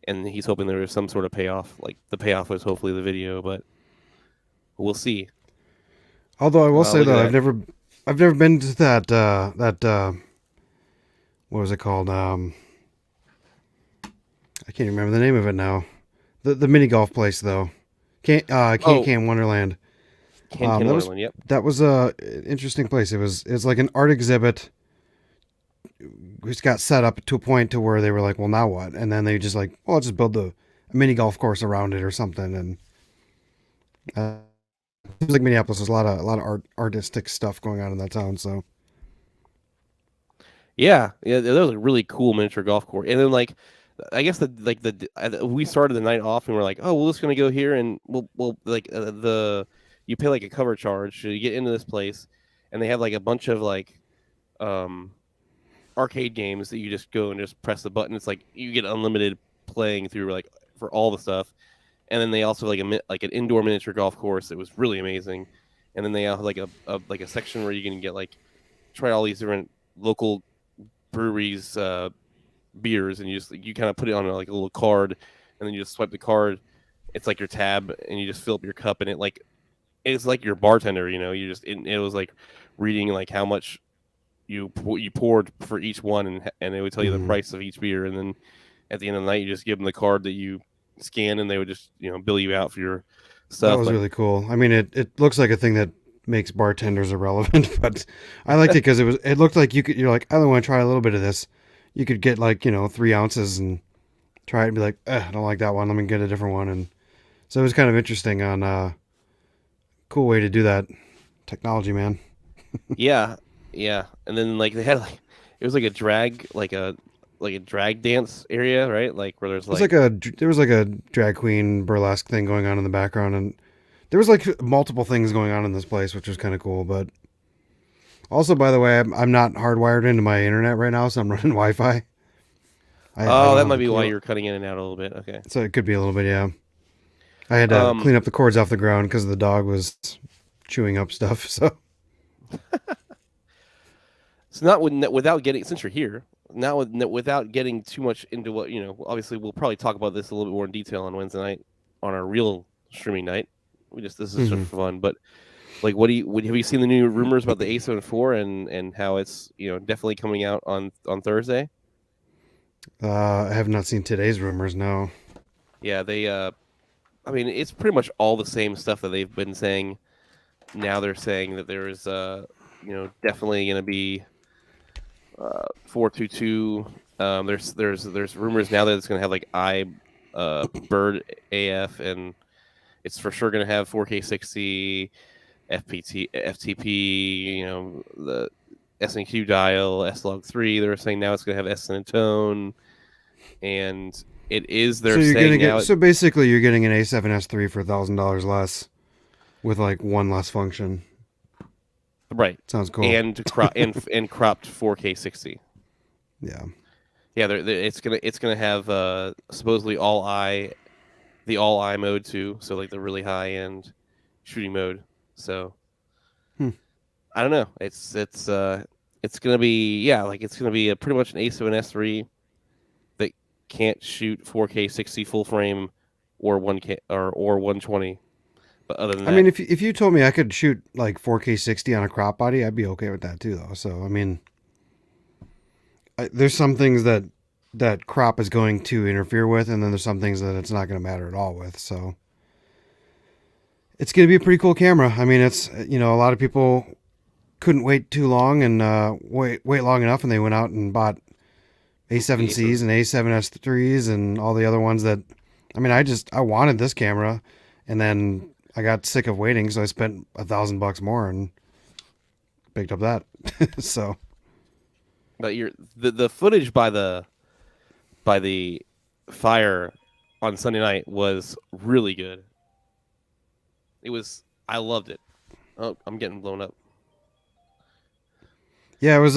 And he's hoping there was some sort of payoff. Like the payoff was hopefully the video, but we'll see. Although I will say though, I've never been to that what was it called? I can't remember the name of it now. The mini golf place though. Can Wonderland. Can Wonderland, yep. That was a interesting place. It's like an art exhibit. Which got set up to a point to where they were like, well, now what? And then they just like, well, let's just build a mini golf course around it or something. And it was like Minneapolis. There's a lot of artistic stuff going on in that town. So yeah, that was a really cool miniature golf course. And then like, I guess we started the night off and we're like, oh, we're just gonna go here and we'll like you pay like a cover charge so you get into this place, and they have like a bunch of like arcade games that you just go and just press the button. It's like you get unlimited playing through like for all the stuff. And then they also have like an indoor miniature golf course that was really amazing. And then they have like a section where you can get like try all these different local breweries beers, and you kind of put it on like a little card, and then you just swipe the card. It's like your tab, and you just fill up your cup, and it's like your bartender. It was like reading like how much you poured for each one, and it would tell you the price of each beer, and then at the end of the night you just give them the card that you scan, and they would just bill you out for your stuff. That was really cool. I mean, it looks like a thing that makes bartenders irrelevant, but I liked it because it looked like you're like, I only want to try a little bit of this. You could get like 3 ounces and try it and be like, I don't like that one, let me get a different one. And so it was kind of interesting on cool way to do that. Technology, man. Yeah. And then like they had like it was like a drag dance area, right? Like where there was like a drag queen burlesque thing going on in the background, and there was like multiple things going on in this place, which was kind of cool. But also, by the way, I'm not hardwired into my internet right now, so I'm running Wi-Fi. That might be why you're cutting in and out a little bit. Okay. So it could be a little bit, yeah. I had to clean up the cords off the ground because the dog was chewing up stuff. So. So without getting, since you're here now, without getting too much into what obviously we'll probably talk about this a little bit more in detail on Wednesday night on our real streaming night. This is just for fun, but like, have you seen the new rumors about the A7 IV and how it's definitely coming out on Thursday? I have not seen today's rumors. No. Yeah, they. I mean, it's pretty much all the same stuff that they've been saying. Now they're saying that there is definitely going to be 422. There's rumors now that it's going to have like Bird AF, and it's for sure going to have 4K 60, FTP. The SNQ dial, S-Log 3. They're saying now it's going to have S tone, and it is. So basically, you're getting an A7S III for $1,000 less, with like one less function. Right. Sounds cool. And cropped 4K 60. Yeah. Yeah, it's gonna have supposedly the all eye mode too. So like the really high end shooting mode. So I don't know. It's gonna be it's gonna be pretty much an A7S III that can't shoot 4K 60 full frame or 1K or 120. But other than that, I mean, if you told me I could shoot like 4K 60 on a crop body, I'd be okay with that too, though. So I mean, there's some things that crop is going to interfere with, and then there's some things that it's not going to matter at all with. So it's going to be a pretty cool camera. I mean, it's a lot of people couldn't wait too long and wait long enough, and they went out and bought A7Cs and A7S IIIs and all the other ones that. I mean, I wanted this camera, and then I got sick of waiting, so I spent $1,000 more and picked up that. So, But the footage by the fire on Sunday night was really good. I loved it. Oh, I'm getting blown up. Yeah, it was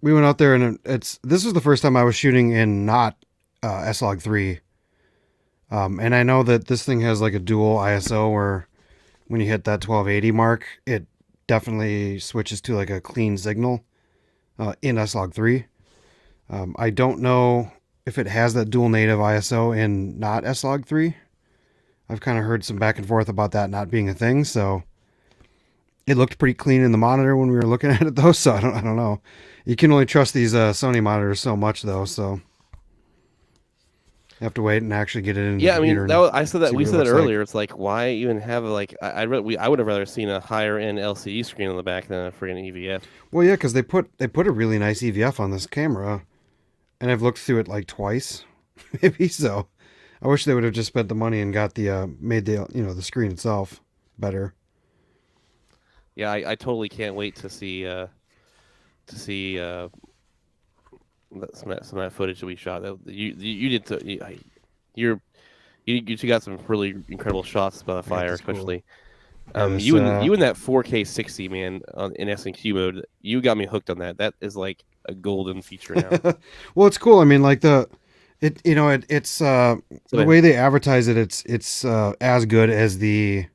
we went out there and this was the first time I was shooting in not S-Log3. And I know that this thing has like a dual ISO where when you hit that 1280 mark, it definitely switches to like a clean signal in S-Log3. I don't know if it has that dual native ISO in not S-Log3. I've kind of heard some back and forth about that not being a thing, so it looked pretty clean in the monitor when we were looking at it though, so I don't know. You can only trust these Sony monitors so much though, so you have to wait and actually get it in. Yeah, I mean, I said that see we what it said that looks earlier. like. It's like, why even have like I would have rather seen a higher end LCD screen on the back than a friggin' EVF. Well, yeah, because they put a really nice EVF on this camera, and I've looked through it like twice, maybe. So I wish they would have just spent the money and got the made the the screen itself better. Yeah, I totally can't wait to see some of that footage that we shot. You did you two got some really incredible shots by the fire, that's cool. especially. Yeah, this, you in that 4K 60 man in S&Q mode, you got me hooked on that. That is like a golden feature now. Well, it's cool. I mean, like it's the way they advertise it. It's as good as the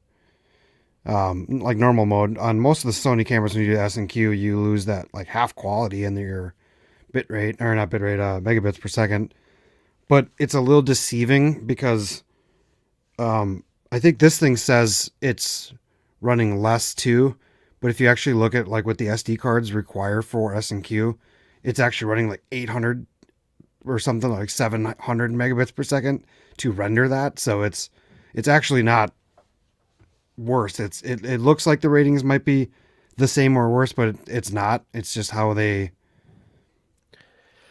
like normal mode. On most of the Sony cameras, when you do S&Q, you lose that like half quality in your bit rate, or not bit rate, megabits per second. But it's a little deceiving because I think this thing says it's running less too, but if you actually look at like what the SD cards require for S&Q, it's actually running like 800 or something, like 700 megabits per second to render that. So it's actually not worse. It looks like the ratings might be the same or worse, but it's not. It's just how they.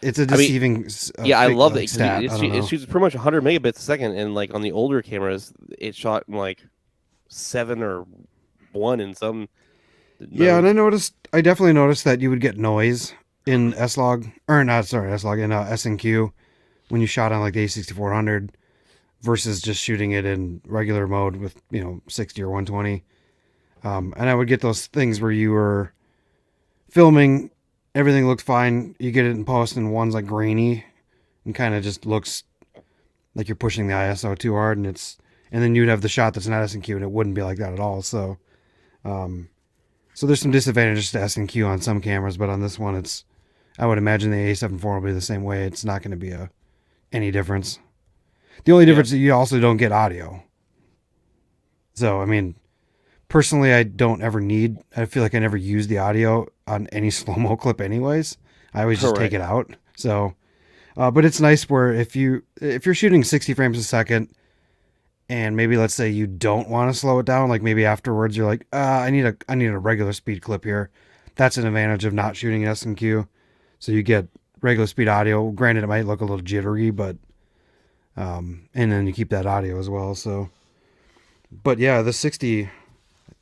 It's a deceiving. Yeah, I love that. Stat. It shoots pretty much 100 megabits a second, and like on the older cameras, it shot in like 7 or 1 in some. Yeah, and I definitely noticed that you would get noise in S-Log, or not, sorry, S-Log, in S&Q when you shot on like the A6400 versus just shooting it in regular mode with 60 or 120. And I would get those things where you were filming. Everything looked fine. You get it in post and one's like grainy and kind of just looks like you're pushing the ISO too hard, and then you'd have the shot that's not S&Q and it wouldn't be like that at all. So, so there's some disadvantages to S&Q on some cameras, but on this one, I would imagine the A7 IV will be the same way. It's not going to be any difference. The only difference is you also don't get audio. So, I mean, personally, I feel like I never use the audio on any slow-mo clip anyways. I always just take it out. So, but it's nice where if you're shooting 60 frames a second and maybe let's say you don't want to slow it down, like maybe afterwards you're like, I need a regular speed clip here. That's an advantage of not shooting S&Q. So you get regular speed audio. Granted, it might look a little jittery, but, and then you keep that audio as well. So, but yeah, the 60,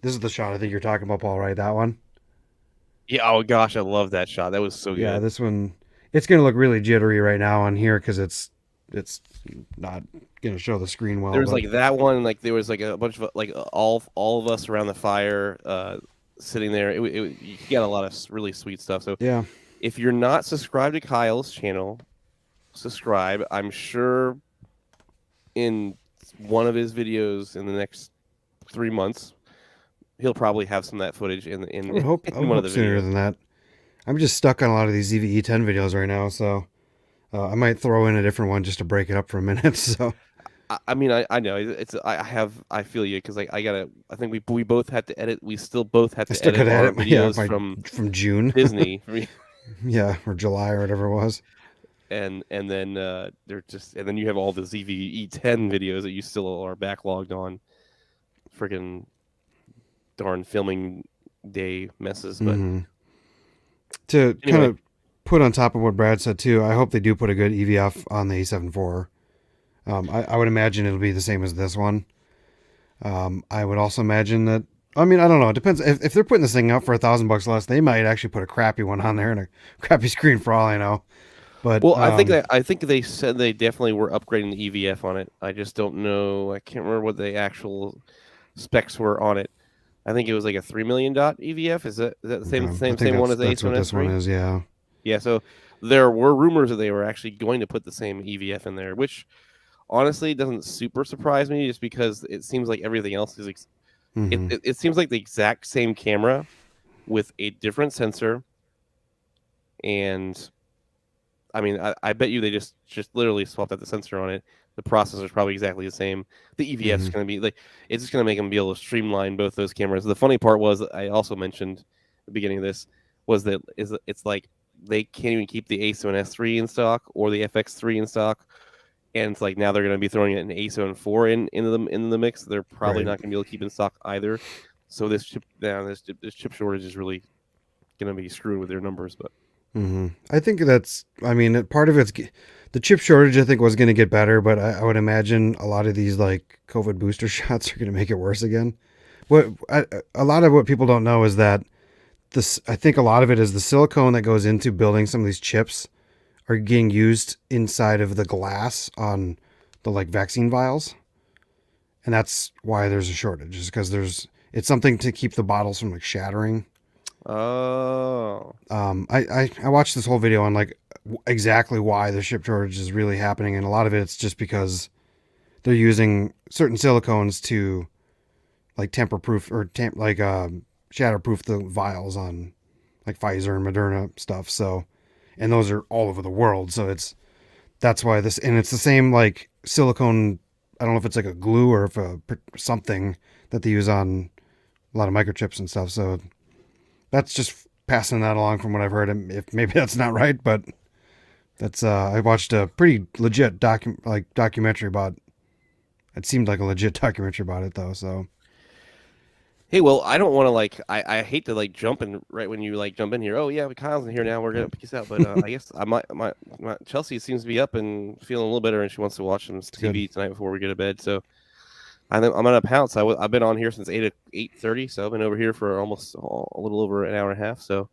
this is the shot I think you're talking about, Paul, right? That one? Yeah, oh gosh, I love that shot. That was so good. Yeah, this one, it's going to look really jittery right now on here because it's not going to show the screen well. There was like that one, like there was like a bunch of like all of us around the fire sitting there. You got a lot of really sweet stuff. So yeah, if you're not subscribed to Kyle's channel, subscribe. I'm sure in one of his videos in the next 3 months, he'll probably have some of that footage in I hope one of the sooner videos. than that. I'm just stuck on a lot of these ZV-E10 videos right now, so I might throw in a different one just to break it up for a minute. So, I mean, I know I feel you because I think we both had to edit. We still both had to edit our videos from June, Disney, yeah, or July or whatever it was. And then then you have all the ZV-E10 videos that you still are backlogged on. Freaking darn filming day messes, but to kind of put on top of what Brad said too, I hope they do put a good EVF on the A7 IV. I would imagine it'll be the same as this one. I would also imagine that I mean, I don't know. It depends. If they're putting this thing out for $1,000 less, they might actually put a crappy one on there and a crappy screen for all I know. But Well, I think they said they definitely were upgrading the EVF on it. I just don't know. I can't remember what the actual specs were on it. I think it was like a 3 million dot EVF. Is that the same one as the that's what this one A7S3? is. Yeah. Yeah. So there were rumors that they were actually going to put the same EVF in there, which honestly doesn't super surprise me, just because it seems like everything else is. Mm-hmm. It seems like the exact same camera with a different sensor, and I mean, I bet you they just literally swapped out the sensor on it. The processor is probably exactly the same. The EVF is going to be like, it's just going to make them be able to streamline both those cameras. The funny part was, I also mentioned at the beginning of this, was that it's like they can't even keep the A7S3 in stock or the FX3 in stock. And it's like now they're going to be throwing an A7 IV into the mix. They're probably not going to be able to keep in stock either. So this chip shortage is really going to be screwed with their numbers. But I think I mean, part of it's the chip shortage. I think was going to get better, but I would imagine a lot of these like COVID booster shots are going to make it worse again. A lot of what people don't know is that I think a lot of it is the silicone that goes into building some of these chips are getting used inside of the glass on the like vaccine vials. And that's why there's a shortage, is because it's something to keep the bottles from like shattering. Oh. I watched this whole video on like exactly why the chip shortage is really happening. And a lot of it's just because they're using certain silicones to like tamper-proof or shatter-proof the vials on like Pfizer and Moderna stuff. So, and those are all over the world. So that's why and it's the same like silicone. I don't know if it's like a glue or if something that they use on a lot of microchips and stuff. So that's just passing that along from what I've heard. If maybe that's not right, but that's, I watched a pretty legit documentary about, it seemed like a legit documentary about it though. So. Hey, well, I don't want to I hate to jump in right when you jump in here. Oh yeah, Kyle's in here now. We're gonna peace out. But I guess my Chelsea seems to be up and feeling a little better, and she wants to watch some TV tonight before we go to bed. So I'm gonna pounce. I've been on here since 8:30, so I've been over here for almost a little over an hour and a half. So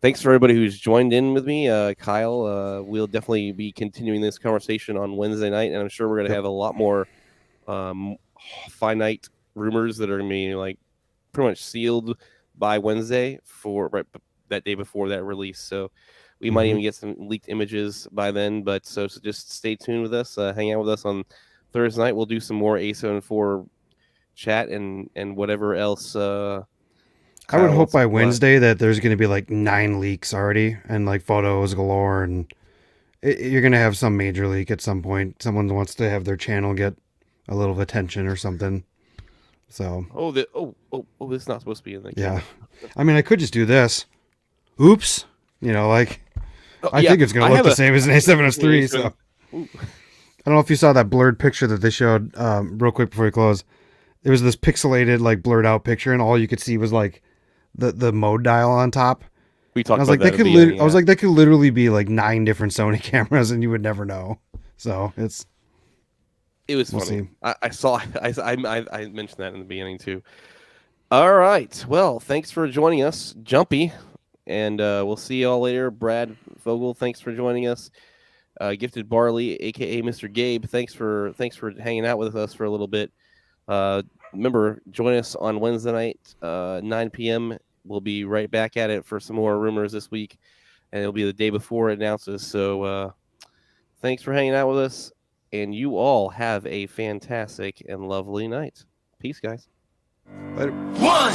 thanks for everybody who's joined in with me. Kyle, we'll definitely be continuing this conversation on Wednesday night, and I'm sure we're gonna have a lot more finite rumors that are gonna be pretty much sealed by Wednesday for that day before that release. So we might even get some leaked images by then. But so just stay tuned with us. Hang out with us on Thursday night. We'll do some more A7 IV chat and whatever else. I would hope by Wednesday that there's going to be 9 leaks already and photos galore, and you're going to have some major leak at some point. Someone wants to have their channel get a little attention or something. So this is not supposed to be in the camera. Yeah, I mean, I could just do this. Oops, I think it's gonna look the same as an A7S3. So I don't know if you saw that blurred picture that they showed real quick before we close. It was this pixelated blurred out picture, and all you could see was the mode dial on top. We talked about that. I was like, that could literally be 9 different Sony cameras, and you would never know. So it was funny. I saw. I mentioned that in the beginning too. All right. Well, thanks for joining us, Jumpy, and we'll see y'all later. Brad Vogel, thanks for joining us. Gifted Barley, aka Mr. Gabe, thanks for hanging out with us for a little bit. Remember, join us on Wednesday night, 9 p.m. We'll be right back at it for some more rumors this week, and it'll be the day before it announces. So, thanks for hanging out with us. And you all have a fantastic and lovely night. Peace, guys. Later. One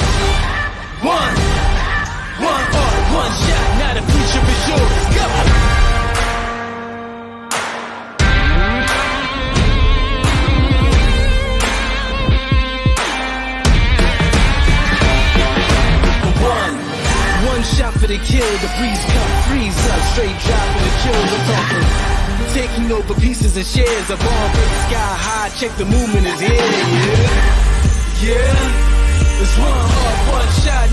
shot, not a future for sure. Let's go. One shot for the kill, the breeze come freeze up, straight drop for the kill. We're talking taking over pieces and shares of all big sky high. Check the movement is here, yeah. It's one shot.